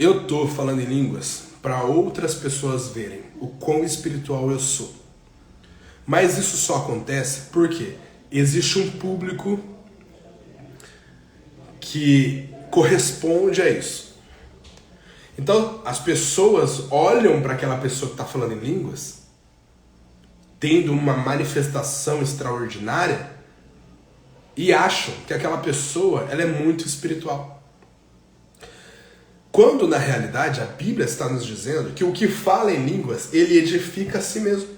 eu tô falando em línguas para outras pessoas verem o quão espiritual eu sou. Mas isso só acontece porque existe um público que corresponde a isso. Então, as pessoas olham para aquela pessoa que está falando em línguas, tendo uma manifestação extraordinária, e acham que aquela pessoa ela é muito espiritual. Quando, na realidade, a Bíblia está nos dizendo que o que fala em línguas, ele edifica a si mesmo.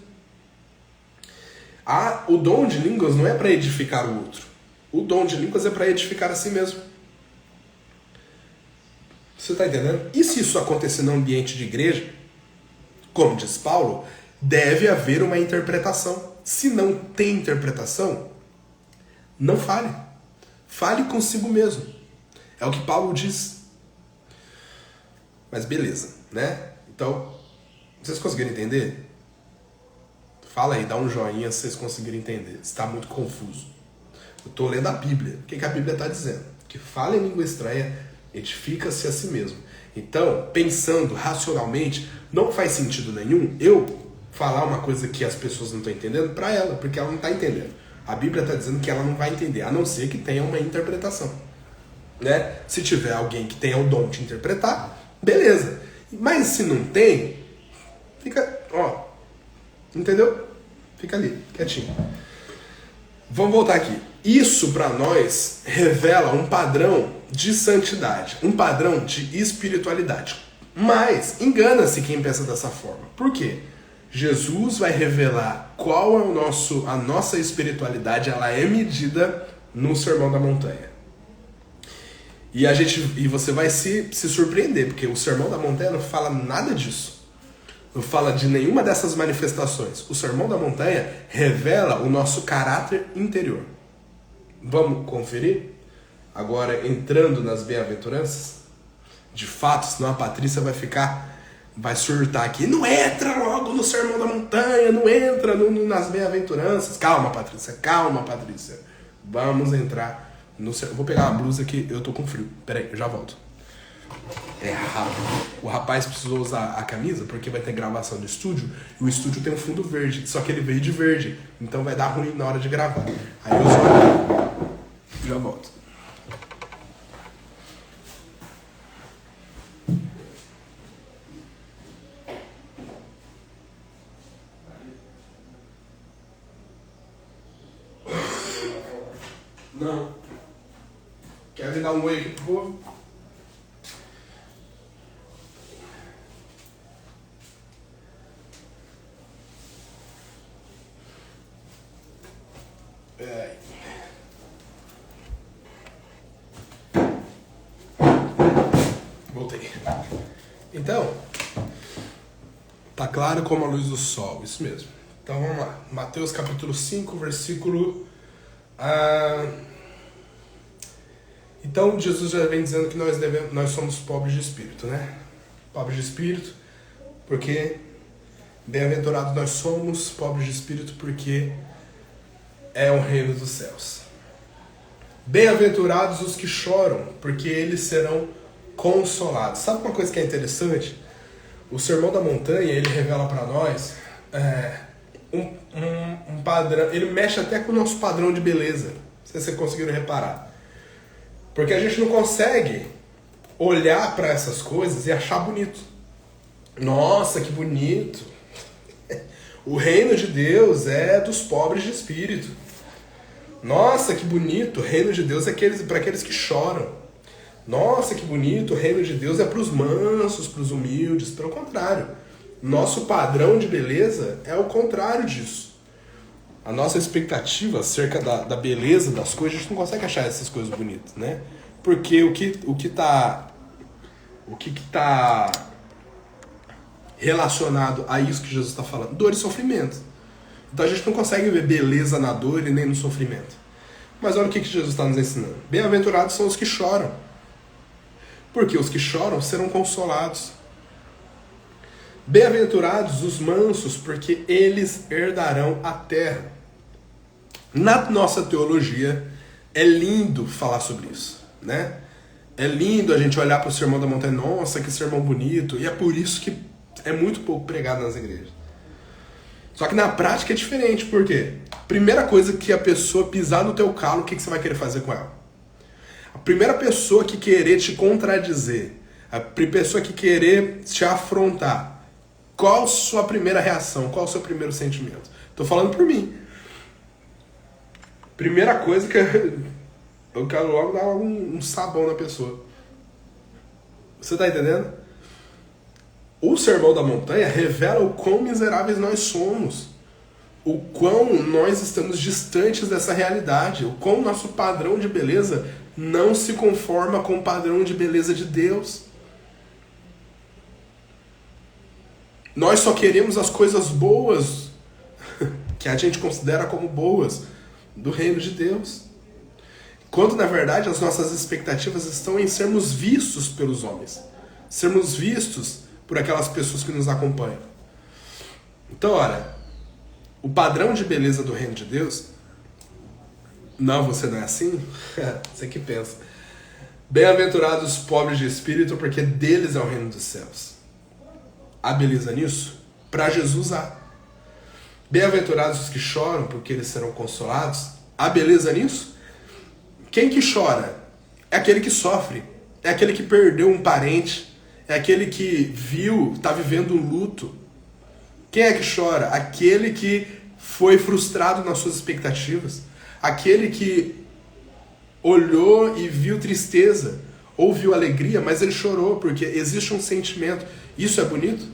O dom de línguas não é para edificar o outro. O dom de línguas é para edificar a si mesmo. Você está entendendo? E se isso acontecer no ambiente de igreja, como diz Paulo, deve haver uma interpretação. Se não tem interpretação, não fale. Fale consigo mesmo. É o que Paulo diz. Mas beleza, né? Então, vocês conseguiram entender? Fala aí, dá um joinha se vocês conseguirem entender. Está muito confuso. Eu estou lendo a Bíblia. O que a Bíblia está dizendo? Que fala em língua estranha, edifica-se a si mesmo. Então, pensando racionalmente, não faz sentido nenhum eu falar uma coisa que as pessoas não estão entendendo para ela, porque ela não está entendendo. A Bíblia está dizendo que ela não vai entender, a não ser que tenha uma interpretação. Né? Se tiver alguém que tenha o dom de interpretar, beleza. Mas se não tem, fica, ó, entendeu? Fica ali, quietinho. Vamos voltar aqui. Isso para nós revela um padrão de santidade, um padrão de espiritualidade. Mas engana-se quem pensa dessa forma. Por quê? Jesus vai revelar qual é a nossa espiritualidade, ela é medida no Sermão da Montanha. E você vai se surpreender, porque o Sermão da Montanha não fala nada disso. Não fala de nenhuma dessas manifestações. O Sermão da Montanha revela o nosso caráter interior. Vamos conferir? Agora, entrando nas bem-aventuranças, de fato, senão a Patrícia vai surtar aqui. Não entra logo no Sermão da Montanha, não entra nas bem-aventuranças. Calma, Patrícia. Vamos entrar no Sermão. Vou pegar uma blusa que eu tô com frio. Peraí, eu já volto. É rápido. O rapaz precisou usar a camisa porque vai ter gravação do estúdio e o estúdio tem um fundo verde, só que ele veio de verde, então vai dar ruim na hora de gravar. Aí eu só já volto. Não. Quer me dar um oi aqui, por favor? Voltei. Então, tá claro como a luz do sol, isso mesmo. Então vamos lá. Mateus capítulo 5, versículo... Então Jesus já vem dizendo que nós somos pobres de espírito, né? Pobres de espírito, porque bem-aventurados nós somos, pobres de espírito, porque é o reino dos céus. Bem-aventurados os que choram, porque eles serão consolados. Sabe uma coisa que é interessante? O Sermão da Montanha, ele revela para nós um padrão, ele mexe até com o nosso padrão de beleza, se vocês conseguiram reparar. Porque a gente não consegue olhar para essas coisas e achar bonito. Nossa, que bonito! O reino de Deus é dos pobres de espírito. Nossa, que bonito! O reino de Deus é para aqueles que choram. Nossa, que bonito! O reino de Deus é para os mansos, para os humildes. Pelo contrário, nosso padrão de beleza é o contrário disso. A nossa expectativa acerca da beleza das coisas, a gente não consegue achar essas coisas bonitas, né? Porque o que tá relacionado a isso que Jesus está falando? Dor e sofrimento. Então a gente não consegue ver beleza na dor e nem no sofrimento. Mas olha o que Jesus está nos ensinando. Bem-aventurados são os que choram. Porque os que choram serão consolados. Bem-aventurados os mansos, porque eles herdarão a terra. Na nossa teologia, é lindo falar sobre isso, né? É lindo a gente olhar para o Sermão da Montanha, nossa, que sermão bonito, e é por isso que é muito pouco pregado nas igrejas. Só que na prática é diferente, por quê? Primeira coisa que a pessoa pisar no teu calo, o que você vai querer fazer com ela? A primeira pessoa que querer te contradizer, a pessoa que querer te afrontar, qual a sua primeira reação? Qual o seu primeiro sentimento? Tô falando por mim. Primeira coisa que eu quero logo dar um sabão na pessoa. Você tá entendendo? O Sermão da Montanha revela o quão miseráveis nós somos. O quão nós estamos distantes dessa realidade. O quão nosso padrão de beleza não se conforma com o padrão de beleza de Deus. Nós só queremos as coisas boas, que a gente considera como boas, do reino de Deus. Quando, na verdade, as nossas expectativas estão em sermos vistos pelos homens. Sermos vistos por aquelas pessoas que nos acompanham. Então, olha, o padrão de beleza do reino de Deus... Não, você não é assim? Você que pensa. Bem-aventurados os pobres de espírito, porque deles é o reino dos céus. Há beleza nisso? Para Jesus há. Bem-aventurados os que choram, porque eles serão consolados. Há beleza nisso? Quem que chora? É aquele que sofre. É aquele que perdeu um parente. É aquele que está vivendo um luto. Quem é que chora? Aquele que foi frustrado nas suas expectativas. Aquele que olhou e viu tristeza, ou viu alegria, mas ele chorou, porque existe um sentimento. Isso é bonito?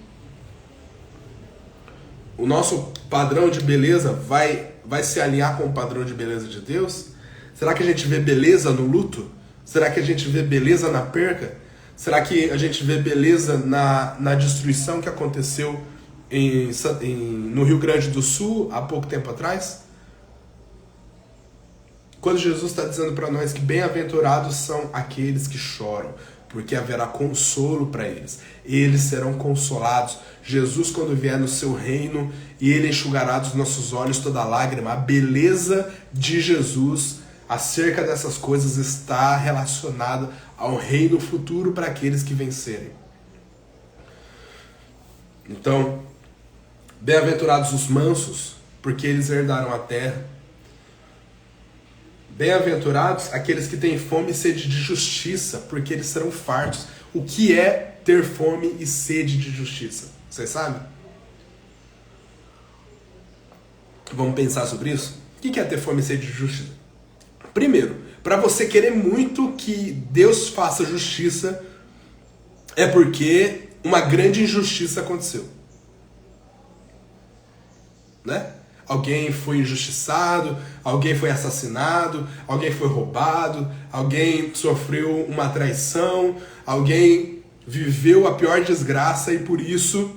O nosso padrão de beleza vai se alinhar com o padrão de beleza de Deus? Será que a gente vê beleza no luto? Será que a gente vê beleza na perca? Será que a gente vê beleza na destruição que aconteceu no Rio Grande do Sul há pouco tempo atrás? Quando Jesus está dizendo para nós que bem-aventurados são aqueles que choram, porque haverá consolo para eles. Eles serão consolados. Jesus, quando vier no seu reino, e ele enxugará dos nossos olhos toda lágrima. A beleza de Jesus acerca dessas coisas está relacionada ao reino futuro para aqueles que vencerem. Então, bem-aventurados os mansos, porque eles herdarão a terra. Bem-aventurados aqueles que têm fome e sede de justiça, porque eles serão fartos. O que é ter fome e sede de justiça? Vocês sabem? Vamos pensar sobre isso? O que é ter fome e sede de justiça? Primeiro, para você querer muito que Deus faça justiça, é porque uma grande injustiça aconteceu. Né? Alguém foi injustiçado, alguém foi assassinado, alguém foi roubado, alguém sofreu uma traição, alguém viveu a pior desgraça e por isso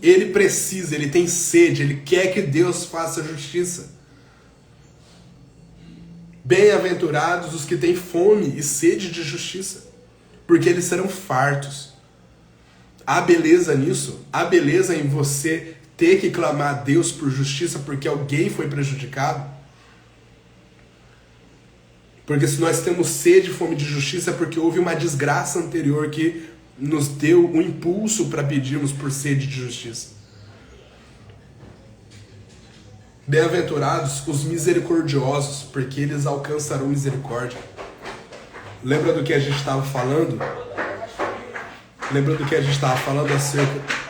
ele tem sede, ele quer que Deus faça justiça. Bem-aventurados os que têm fome e sede de justiça, porque eles serão fartos. Há beleza nisso, há beleza em você ter que clamar a Deus por justiça porque alguém foi prejudicado. Porque se nós temos sede e fome de justiça é porque houve uma desgraça anterior que nos deu um impulso para pedirmos por sede de justiça. Bem-aventurados os misericordiosos, porque eles alcançarão misericórdia. Lembra do que a gente estava falando? Lembra do que a gente estava falando acerca...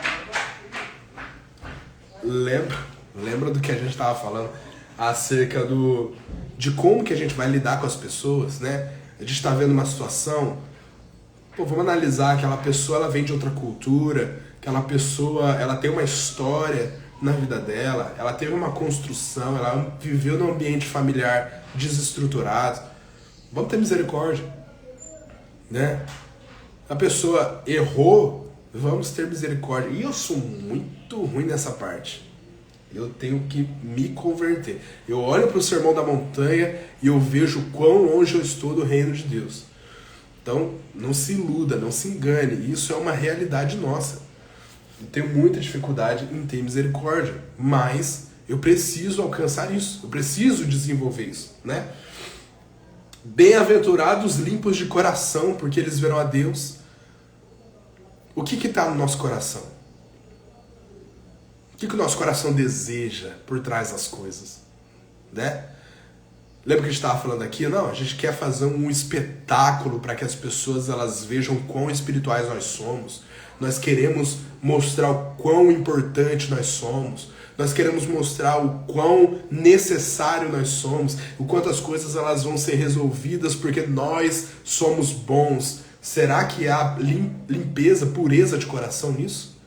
Lembra do que a gente estava falando acerca de como que a gente vai lidar com as pessoas, né? A gente está vendo uma situação, vamos analisar, aquela pessoa ela vem de outra cultura, aquela pessoa ela tem uma história na vida dela, ela teve uma construção, ela viveu num ambiente familiar desestruturado. Vamos ter misericórdia, né? A pessoa errou, vamos ter misericórdia. E eu sou muito ruim nessa parte. Eu tenho que me converter. Eu olho para o Sermão da Montanha e eu vejo quão longe eu estou do reino de Deus. Então, não se iluda, não se engane. Isso é uma realidade nossa. Eu tenho muita dificuldade em ter misericórdia. Mas eu preciso alcançar isso. Eu preciso desenvolver isso, né? Bem-aventurados limpos de coração, porque eles verão a Deus. O que está no nosso coração? O que o nosso coração deseja por trás das coisas? Né? Lembra que a gente estava falando aqui? Não, a gente quer fazer um espetáculo para que as pessoas elas vejam quão espirituais nós somos. Nós queremos mostrar o quão importante nós somos. Nós queremos mostrar o quão necessário nós somos. O quanto as coisas elas vão ser resolvidas porque nós somos bons. Será que há limpeza, pureza de coração nisso?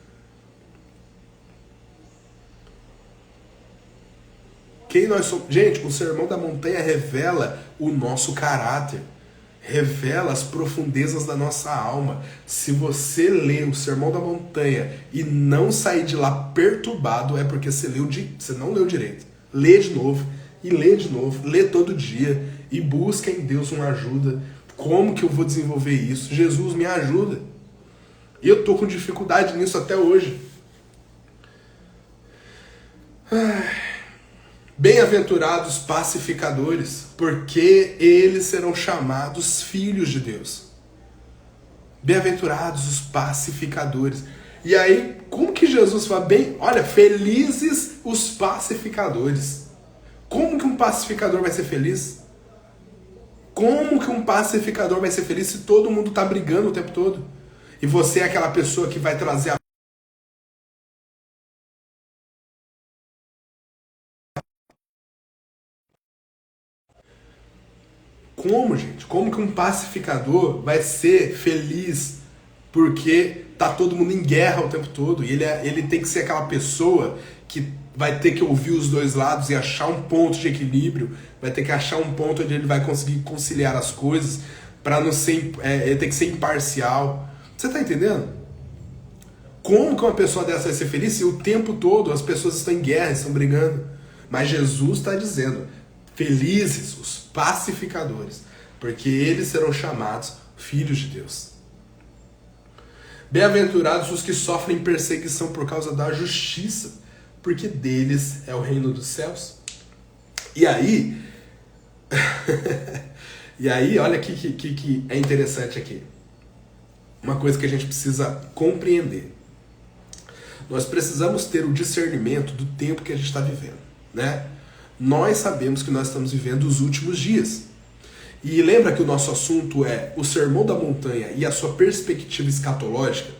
Quem nós somos? Gente, o Sermão da Montanha revela o nosso caráter. Revela as profundezas da nossa alma. Se você lê o Sermão da Montanha e não sair de lá perturbado, é porque você não leu direito. Lê de novo, e lê de novo, lê todo dia, e busca em Deus uma ajuda. Como que eu vou desenvolver isso? Jesus, me ajuda. E eu tô com dificuldade nisso até hoje. Bem-aventurados pacificadores, porque eles serão chamados filhos de Deus. Bem-aventurados os pacificadores. E aí, como que Jesus fala bem? Olha, felizes os pacificadores. Como que um pacificador vai ser feliz? Como que um pacificador vai ser feliz se todo mundo está brigando o tempo todo? E você é aquela pessoa que vai trazer a Como, gente? Como que um pacificador vai ser feliz porque tá todo mundo em guerra o tempo todo? E ele tem que ser aquela pessoa que vai ter que ouvir os dois lados e achar um ponto de equilíbrio, vai ter que achar um ponto onde ele vai conseguir conciliar as coisas para não ser, ele tem que ser imparcial. Você tá entendendo? Como que uma pessoa dessa vai ser feliz se o tempo todo as pessoas estão em guerra, estão brigando? Mas Jesus está dizendo: felizes os pacificadores, porque eles serão chamados filhos de Deus. Bem-aventurados os que sofrem perseguição por causa da justiça, porque deles é o reino dos céus. E aí, olha que é interessante aqui. Uma coisa que a gente precisa compreender. Nós precisamos ter o discernimento do tempo que a gente está vivendo, né? Nós sabemos que nós estamos vivendo os últimos dias. E lembra que o nosso assunto é o Sermão da Montanha e a sua perspectiva escatológica?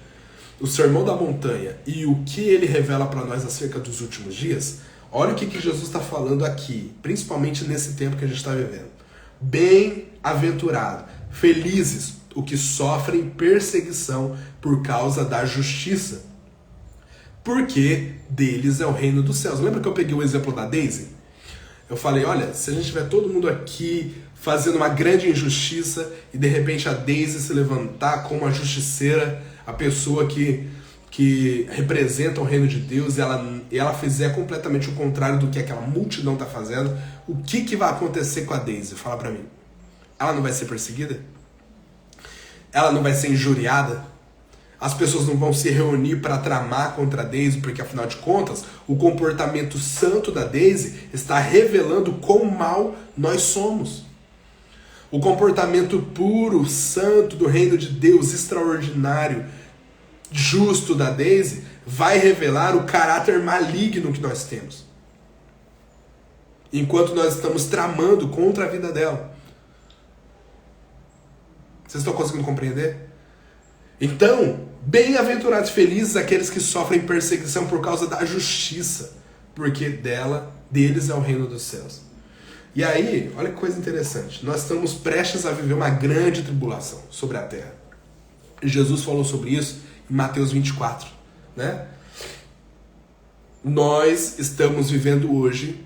O Sermão da Montanha e o que ele revela para nós acerca dos últimos dias? Olha o que Jesus está falando aqui, principalmente nesse tempo que a gente está vivendo. Bem-aventurado, felizes os que sofrem perseguição por causa da justiça, porque deles é o reino dos céus. Lembra que eu peguei o exemplo da Daisy? Eu falei, olha, se a gente tiver todo mundo aqui fazendo uma grande injustiça e de repente a Daisy se levantar como a justiceira, a pessoa que representa o reino de Deus, e ela fizer completamente o contrário do que aquela multidão está fazendo, o que vai acontecer com a Daisy? Fala pra mim. Ela não vai ser perseguida? Ela não vai ser injuriada? As pessoas não vão se reunir para tramar contra a Daisy, porque afinal de contas, o comportamento santo da Daisy está revelando quão mal nós somos. O comportamento puro, santo do reino de Deus, extraordinário, justo da Daisy, vai revelar o caráter maligno que nós temos. Enquanto nós estamos tramando contra a vida dela. Vocês estão conseguindo compreender? Então, bem-aventurados, felizes aqueles que sofrem perseguição por causa da justiça, porque deles é o reino dos céus. E aí, olha que coisa interessante, nós estamos prestes a viver uma grande tribulação sobre a terra. Jesus falou sobre isso em Mateus 24, né? Nós estamos vivendo hoje,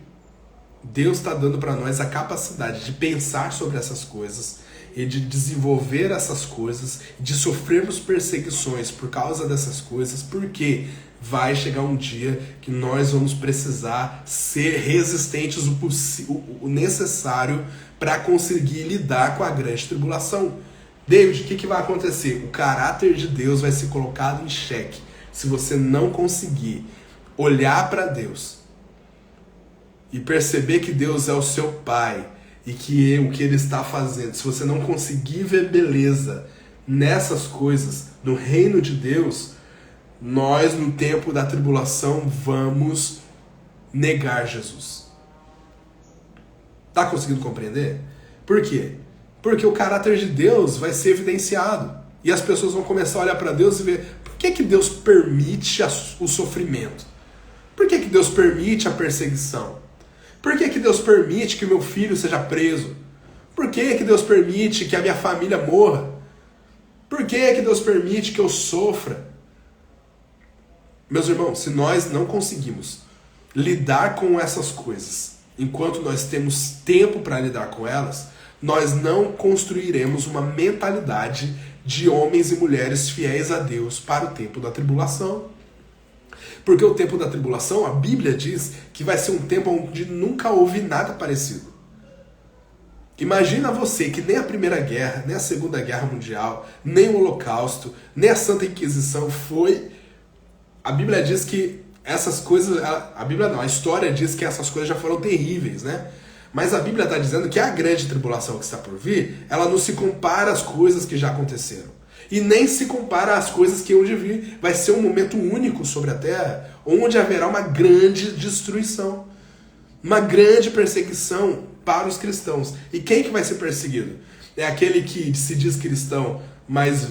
Deus está dando para nós a capacidade de pensar sobre essas coisas, e de desenvolver essas coisas, de sofrermos perseguições por causa dessas coisas, porque vai chegar um dia que nós vamos precisar ser resistentes o necessário para conseguir lidar com a grande tribulação. David, o que vai acontecer? O caráter de Deus vai ser colocado em xeque se você não conseguir olhar para Deus e perceber que Deus é o seu Pai, e que o que ele está fazendo, se você não conseguir ver beleza nessas coisas, no reino de Deus, nós no tempo da tribulação vamos negar Jesus. Tá conseguindo compreender? Por quê? Porque o caráter de Deus vai ser evidenciado e as pessoas vão começar a olhar para Deus e ver por que Deus permite o sofrimento? Por que Deus permite a perseguição? Por que Deus permite que o meu filho seja preso? Por que Deus permite que a minha família morra? Por que Deus permite que eu sofra? Meus irmãos, se nós não conseguimos lidar com essas coisas enquanto nós temos tempo para lidar com elas, nós não construiremos uma mentalidade de homens e mulheres fiéis a Deus para o tempo da tribulação. Porque o tempo da tribulação, a Bíblia diz que vai ser um tempo onde nunca houve nada parecido. Imagina você que nem a Primeira Guerra, nem a Segunda Guerra Mundial, nem o Holocausto, nem a Santa Inquisição foi... A Bíblia diz que essas coisas... A Bíblia não, a história diz que essas coisas já foram terríveis, né? Mas a Bíblia está dizendo que a grande tribulação que está por vir, ela não se compara às coisas que já aconteceram. E nem se compara às coisas que hão de vir. Vai ser um momento único sobre a Terra, onde haverá uma grande destruição. Uma grande perseguição para os cristãos. E quem que vai ser perseguido? É aquele que se diz cristão, mas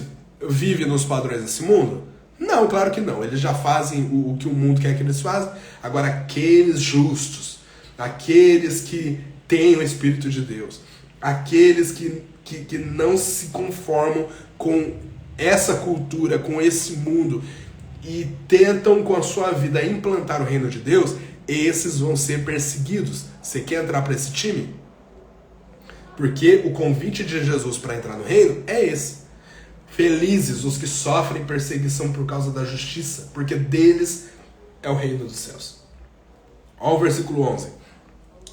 vive nos padrões desse mundo? Não, claro que não. Eles já fazem o que o mundo quer que eles façam. Agora, aqueles justos, aqueles que têm o Espírito de Deus, aqueles que não se conformam com essa cultura, com esse mundo e tentam com a sua vida implantar o reino de Deus, esses vão ser perseguidos. Você quer entrar para esse time? Porque o convite de Jesus para entrar no reino é esse. Felizes os que sofrem perseguição por causa da justiça, porque deles é o reino dos céus. Olha o versículo 11.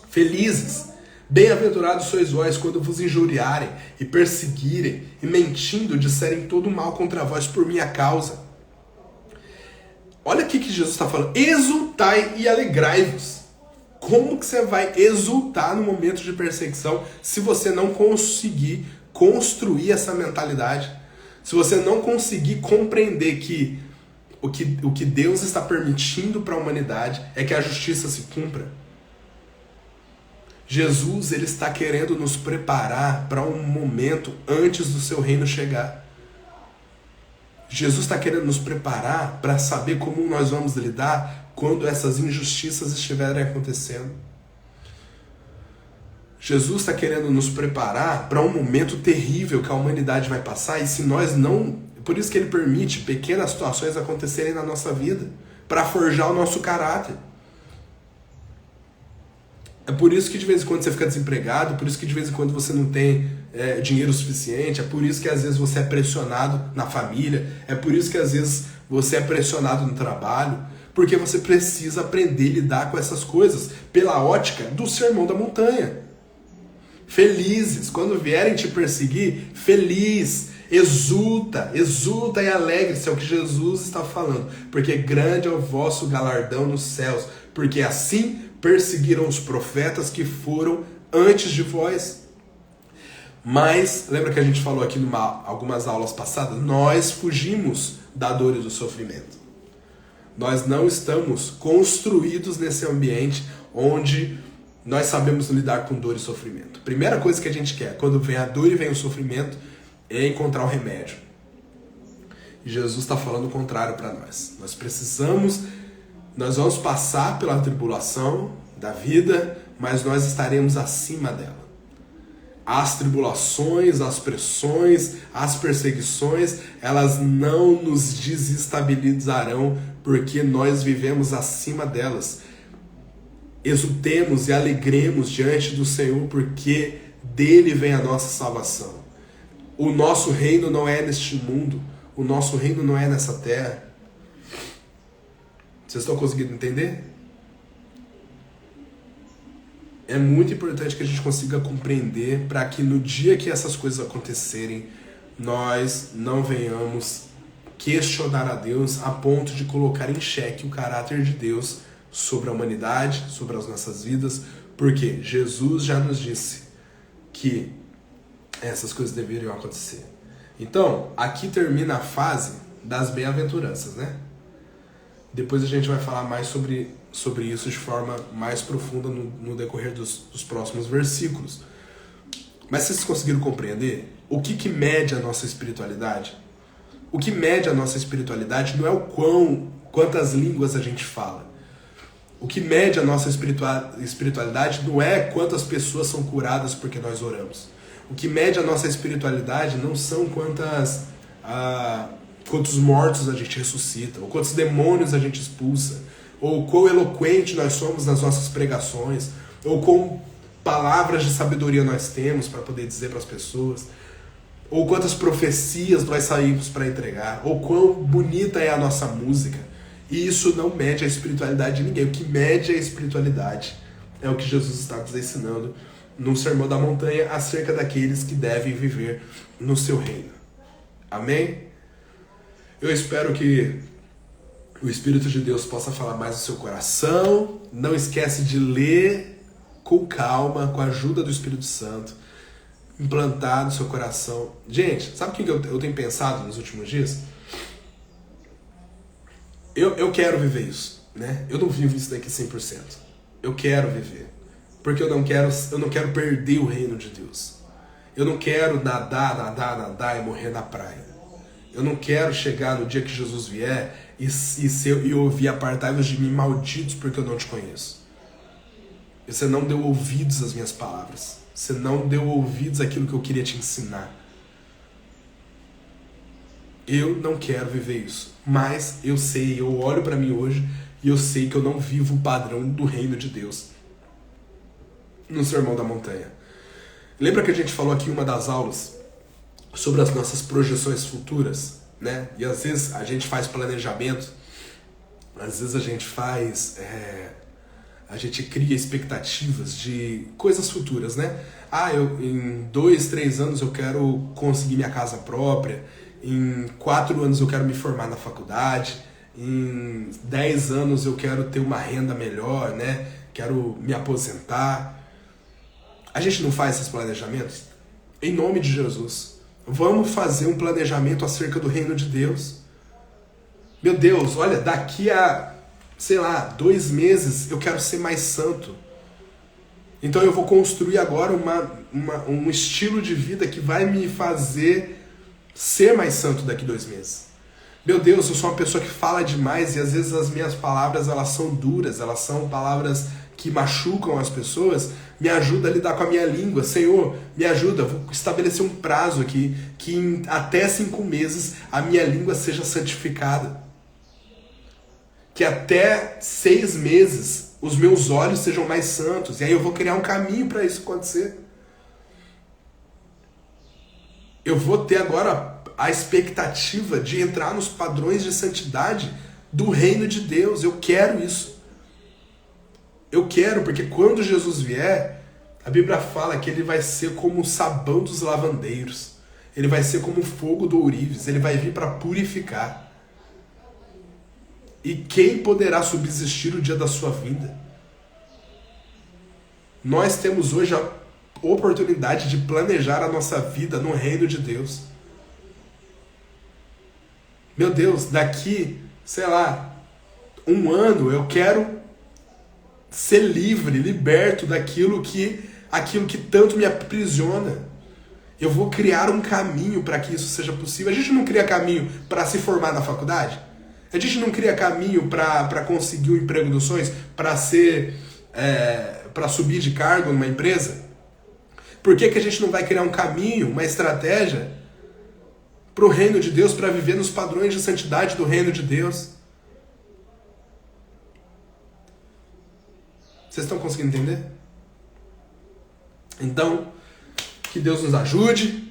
Felizes, bem-aventurados sois vós quando vos injuriarem e perseguirem e mentindo disserem todo mal contra vós por minha causa. Olha aqui que Jesus está falando. Exultai e alegrai-vos. Como que você vai exultar no momento de perseguição se você não conseguir construir essa mentalidade? Se você não conseguir compreender que o que Deus está permitindo para a humanidade é que a justiça se cumpra? Jesus, ele está querendo nos preparar para um momento antes do seu reino chegar. Jesus está querendo nos preparar para saber como nós vamos lidar quando essas injustiças estiverem acontecendo. Jesus está querendo nos preparar para um momento terrível que a humanidade vai passar, e se nós não... Por isso que ele permite pequenas situações acontecerem na nossa vida, para forjar o nosso caráter. É por isso que de vez em quando você fica desempregado, por isso que de vez em quando você não tem dinheiro suficiente, é por isso que às vezes você é pressionado na família, é por isso que às vezes você é pressionado no trabalho, porque você precisa aprender a lidar com essas coisas pela ótica do Sermão da Montanha. Felizes, quando vierem te perseguir, feliz, exulta e alegre-se, é o que Jesus está falando, porque grande é o vosso galardão nos céus, porque assim perseguiram os profetas que foram antes de vós. Mas, lembra que a gente falou aqui em algumas aulas passadas? Nós fugimos da dor e do sofrimento. Nós não estamos construídos nesse ambiente onde nós sabemos lidar com dor e sofrimento. Primeira coisa que a gente quer, quando vem a dor e vem o sofrimento, é encontrar o remédio. E Jesus está falando o contrário para nós. Nós vamos passar pela tribulação da vida, mas nós estaremos acima dela. As tribulações, as pressões, as perseguições, elas não nos desestabilizarão, porque nós vivemos acima delas. Exultemos e alegremos diante do Senhor, porque dele vem a nossa salvação. O nosso reino não é neste mundo, o nosso reino não é nessa terra. Vocês estão conseguindo entender? É muito importante que a gente consiga compreender para que no dia que essas coisas acontecerem, nós não venhamos questionar a Deus a ponto de colocar em xeque o caráter de Deus sobre a humanidade, sobre as nossas vidas, porque Jesus já nos disse, que essas coisas deveriam acontecer. Então, aqui termina a fase das bem-aventuranças, né? Depois a gente vai falar mais sobre isso de forma mais profunda no decorrer dos próximos versículos. Mas vocês conseguiram compreender o que mede a nossa espiritualidade? O que mede a nossa espiritualidade não é quantas línguas a gente fala. O que mede a nossa espiritualidade não é quantas pessoas são curadas porque nós oramos. O que mede a nossa espiritualidade não são quantos mortos a gente ressuscita, ou quantos demônios a gente expulsa, ou quão eloquente nós somos nas nossas pregações, ou quão palavras de sabedoria nós temos para poder dizer para as pessoas, ou quantas profecias nós saímos para entregar, ou quão bonita é a nossa música. E isso não mede a espiritualidade de ninguém. O que mede a espiritualidade é o que Jesus está nos ensinando no Sermão da Montanha acerca daqueles que devem viver no seu reino. Amém? Eu espero que o Espírito de Deus possa falar mais no seu coração. Não esquece de ler com calma, com a ajuda do Espírito Santo, implantar no seu coração. Gente, sabe o que eu tenho pensado nos últimos dias? Eu quero viver isso, né? Eu não vivo isso daqui 100%. Eu quero viver. Porque eu não quero perder o reino de Deus. Eu não quero nadar e morrer na praia. Eu não quero chegar no dia que Jesus vier e ouvir apartai-vos de mim, malditos, porque eu não te conheço. Você não deu ouvidos às minhas palavras. Você não deu ouvidos àquilo que eu queria te ensinar. Eu não quero viver isso. Mas eu sei, eu olho para mim hoje e eu sei que eu não vivo o padrão do reino de Deus no Sermão da Montanha. Lembra que a gente falou aqui em uma das aulas sobre as nossas projeções futuras, né? E às vezes a gente faz planejamento, às vezes a gente cria expectativas de coisas futuras, né? Em 2, 3 anos eu quero conseguir minha casa própria, em 4 anos eu quero me formar na faculdade, em 10 anos eu quero ter uma renda melhor, né? Quero me aposentar. A gente não faz esses planejamentos? Em nome de Jesus, vamos fazer um planejamento acerca do reino de Deus. Meu Deus, olha, daqui a, 2 meses eu quero ser mais santo. Então eu vou construir agora um estilo de vida que vai me fazer ser mais santo daqui 2 meses. Meu Deus, eu sou uma pessoa que fala demais e às vezes as minhas palavras elas são duras, elas são palavras que machucam as pessoas. Me ajuda a lidar com a minha língua. Senhor, me ajuda, vou estabelecer um prazo aqui que em até 5 meses a minha língua seja santificada. Que até 6 meses os meus olhos sejam mais santos. E aí eu vou criar um caminho para isso acontecer. Eu vou ter agora a expectativa de entrar nos padrões de santidade do reino de Deus. Eu quero isso. Eu quero, porque quando Jesus vier, a Bíblia fala que ele vai ser como o sabão dos lavandeiros. Ele vai ser como o fogo do ourives. Ele vai vir para purificar. E quem poderá subsistir o dia da sua vinda? Nós temos hoje a oportunidade de planejar a nossa vida no reino de Deus. Meu Deus, daqui, 1 ano eu quero ser livre, liberto daquilo que tanto me aprisiona. Eu vou criar um caminho para que isso seja possível. A gente não cria caminho para se formar na faculdade? A gente não cria caminho para conseguir o emprego dos sonhos, para subir de cargo numa empresa? Por que a gente não vai criar um caminho, uma estratégia para o reino de Deus, para viver nos padrões de santidade do reino de Deus? Vocês estão conseguindo entender? Então, que Deus nos ajude,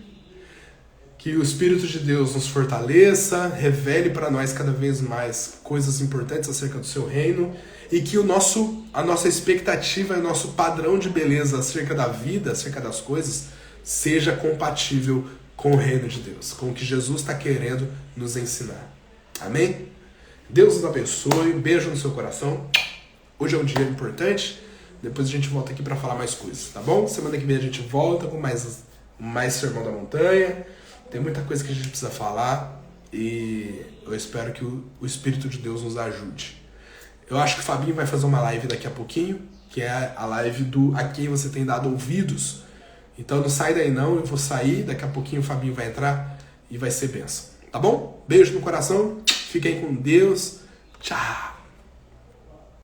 que o Espírito de Deus nos fortaleça, revele para nós cada vez mais coisas importantes acerca do seu reino e que a nossa expectativa e o nosso padrão de beleza acerca da vida, acerca das coisas, seja compatível com o reino de Deus, com o que Jesus está querendo nos ensinar. Amém? Deus nos abençoe, um beijo no seu coração. Hoje é um dia importante, Depois a gente volta aqui para falar mais coisas, tá bom? Semana que vem a gente volta com mais Sermão da Montanha. Tem muita coisa que a gente precisa falar e eu espero que o Espírito de Deus nos ajude. Eu acho que o Fabinho vai fazer uma live daqui a pouquinho, que é a live do A Quem Você Tem Dado Ouvidos. Então não sai daí não, eu vou sair, daqui a pouquinho o Fabinho vai entrar e vai ser bênção. Tá bom? Beijo no coração, fiquem com Deus, tchau!